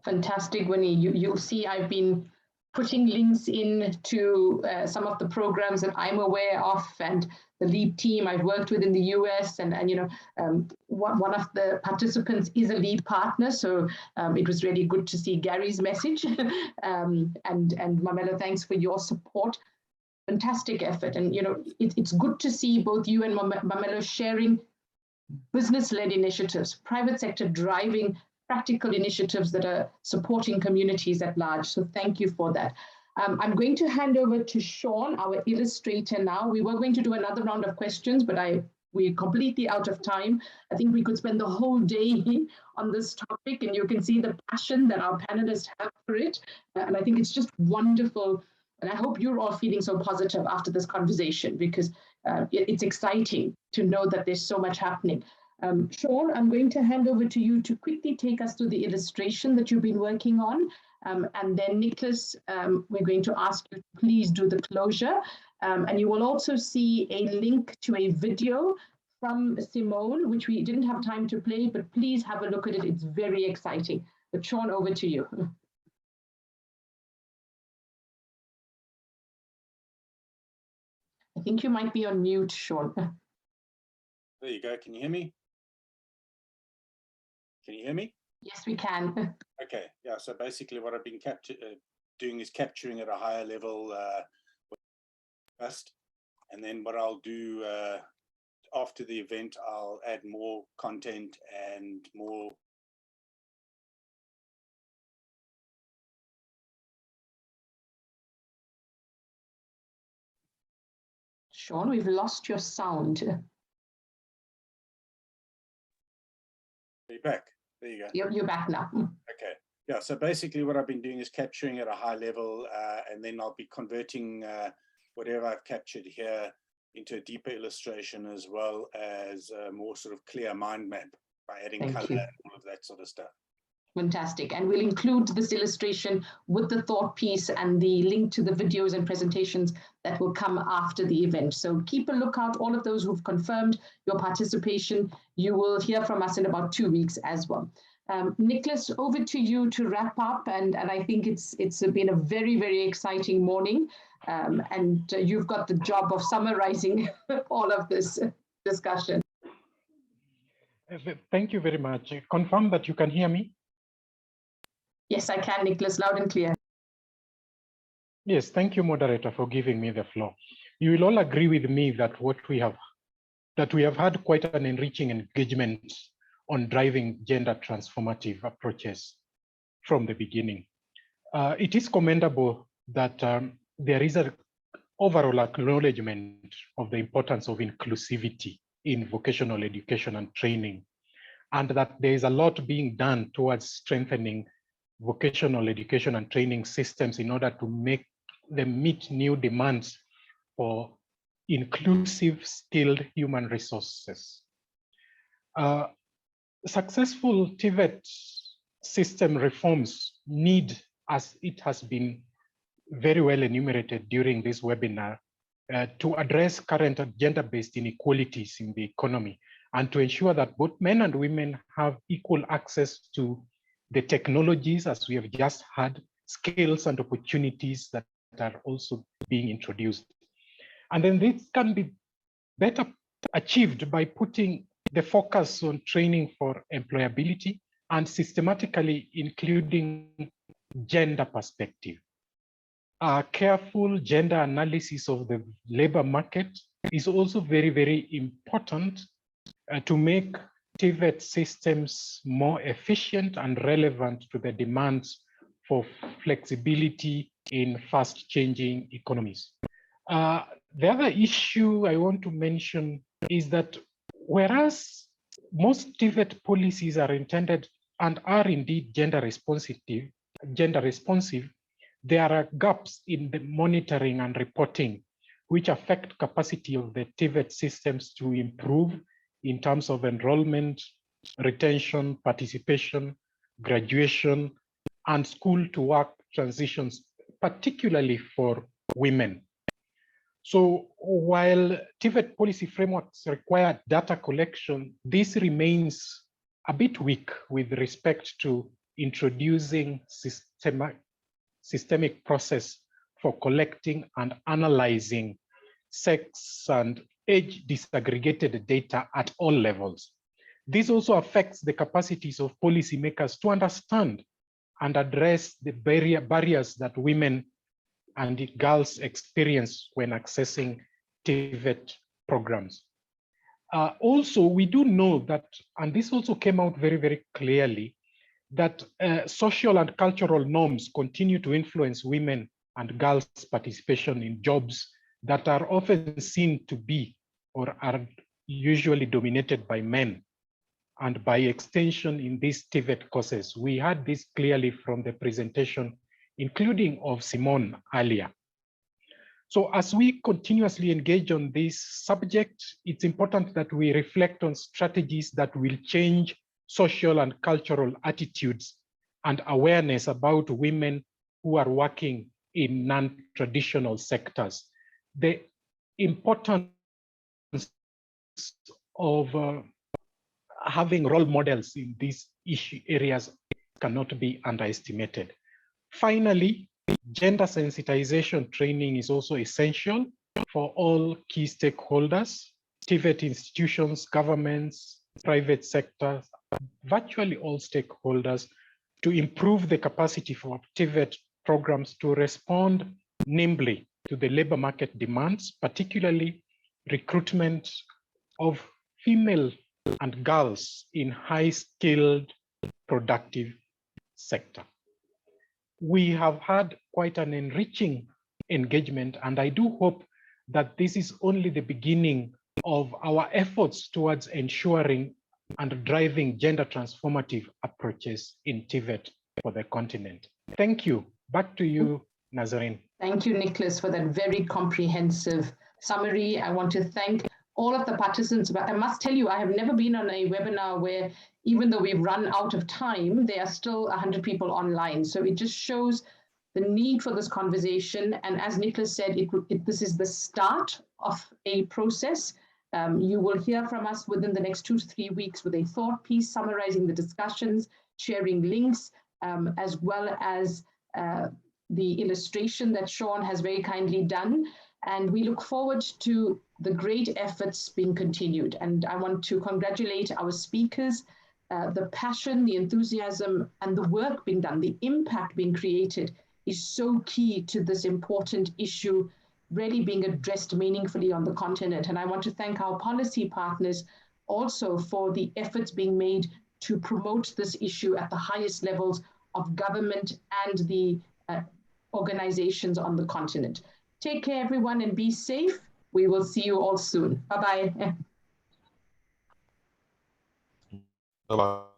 S1: Fantastic, Winnie. You'll see I've been putting links in to some of the programs that I'm aware of, and the LEAP team I've worked with in the US, and one of the participants is a lead partner, so it was really good to see Gary's message. And Mamelo, thanks for your support. Fantastic effort, and it's good to see both you and Mamelo sharing business-led initiatives, private sector driving practical initiatives that are supporting communities at large. So thank you for that. I'm going to hand over to Sean, our illustrator now. We were going to do another round of questions, but we're completely out of time. I think we could spend the whole day on this topic, and you can see the passion that our panelists have for it. And I think it's just wonderful. And I hope you're all feeling so positive after this conversation, because it's exciting to know that there's so much happening. Sean, I'm going to hand over to you to quickly take us through the illustration that you've been working on. And then Nicholas, we're going to ask you to please do the closure. And you will also see a link to a video from Simone, which we didn't have time to play, but please have a look at it. It's very exciting. But Sean, over to you. I think you might be on mute, Sean.
S9: There you go. Can you hear me? Can you hear me?
S1: Yes, we can.
S9: Okay. Yeah. So basically, what I've been doing is capturing at a higher level first, and then what I'll do after the event, I'll add more content and more.
S1: Sean, we've lost your sound.
S9: Are you back? There you go.
S1: You're back now.
S9: Okay. Yeah. So basically, what I've been doing is capturing at a high level, and then I'll be converting whatever I've captured here into a deeper illustration, as well as a more sort of clear mind map by adding color and all of that sort of stuff.
S1: Fantastic. And we'll include this illustration with the thought piece and the link to the videos and presentations that will come after the event. So keep a lookout, all of those who've confirmed your participation. You will hear from us in about 2 weeks as well. Nicholas, over to you to wrap up. And I think it's been a very, very exciting morning. And you've got the job of summarizing all of this discussion.
S2: Thank you very much. Confirm that you can hear me.
S1: Yes, I can, Nicholas, loud and clear.
S2: Yes, thank you, moderator, for giving me the floor. You will all agree with me that we have had quite an enriching engagement on driving gender transformative approaches from the beginning. It is commendable that there is an overall acknowledgement of the importance of inclusivity in vocational education and training, and that there is a lot being done towards strengthening vocational education and training systems in order to make them meet new demands for inclusive, skilled human resources. Successful TVET system reforms need, as it has been very well enumerated during this webinar, to address current gender-based inequalities in the economy and to ensure that both men and women have equal access to the technologies, as we have just had, skills and opportunities that are also being introduced. And then this can be better achieved by putting the focus on training for employability and systematically including gender perspective. A careful gender analysis of the labor market is also very, very important to make TVET systems more efficient and relevant to the demands for flexibility in fast changing economies. The other issue I want to mention is that whereas most TVET policies are intended and are indeed gender responsive, there are gaps in the monitoring and reporting which affect capacity of the TVET systems to improve in terms of enrollment, retention, participation, graduation, and school to work transitions, particularly for women. So while TVET policy frameworks require data collection, this remains a bit weak with respect to introducing systemic process for collecting and analyzing sex and age disaggregated data at all levels. This also affects the capacities of policymakers to understand and address the barriers that women and girls experience when accessing TVET programs. Also, we do know that, and this also came out very, very clearly, that social and cultural norms continue to influence women and girls' participation in jobs that are often seen to be or are usually dominated by men. And by extension in these TVET courses, we had this clearly from the presentation, including of Simone earlier. So as we continuously engage on this subject, it's important that we reflect on strategies that will change social and cultural attitudes and awareness about women who are working in non-traditional sectors. The importance of having role models in these issue areas cannot be underestimated. Finally, gender sensitization training is also essential for all key stakeholders, TVET institutions, governments, private sectors, virtually all stakeholders, to improve the capacity for TVET programs to respond nimbly to the labor market demands, particularly recruitment of female and girls in high-skilled, productive sector. We have had quite an enriching engagement, and I do hope that this is only the beginning of our efforts towards ensuring and driving gender transformative approaches in TVET for the continent. Thank you. Back to you, Nazarene.
S1: Thank you, Nicholas, for that very comprehensive summary. I want to thank all of the participants, but I must tell you, I have never been on a webinar where, even though we've run out of time, there are still 100 people online. So it just shows the need for this conversation. And as Nicholas said, this is the start of a process. You will hear from us within the next 2 to 3 weeks with a thought piece summarizing the discussions, sharing links, as well as the illustration that Sean has very kindly done. And we look forward to the great efforts being continued. And I want to congratulate our speakers, the passion, the enthusiasm, and the work being done, the impact being created is so key to this important issue really being addressed meaningfully on the continent. And I want to thank our policy partners also for the efforts being made to promote this issue at the highest levels of government and the organizations on the continent. Take care, everyone, and be safe. We will see you all soon. Bye-bye.
S10: Bye-bye.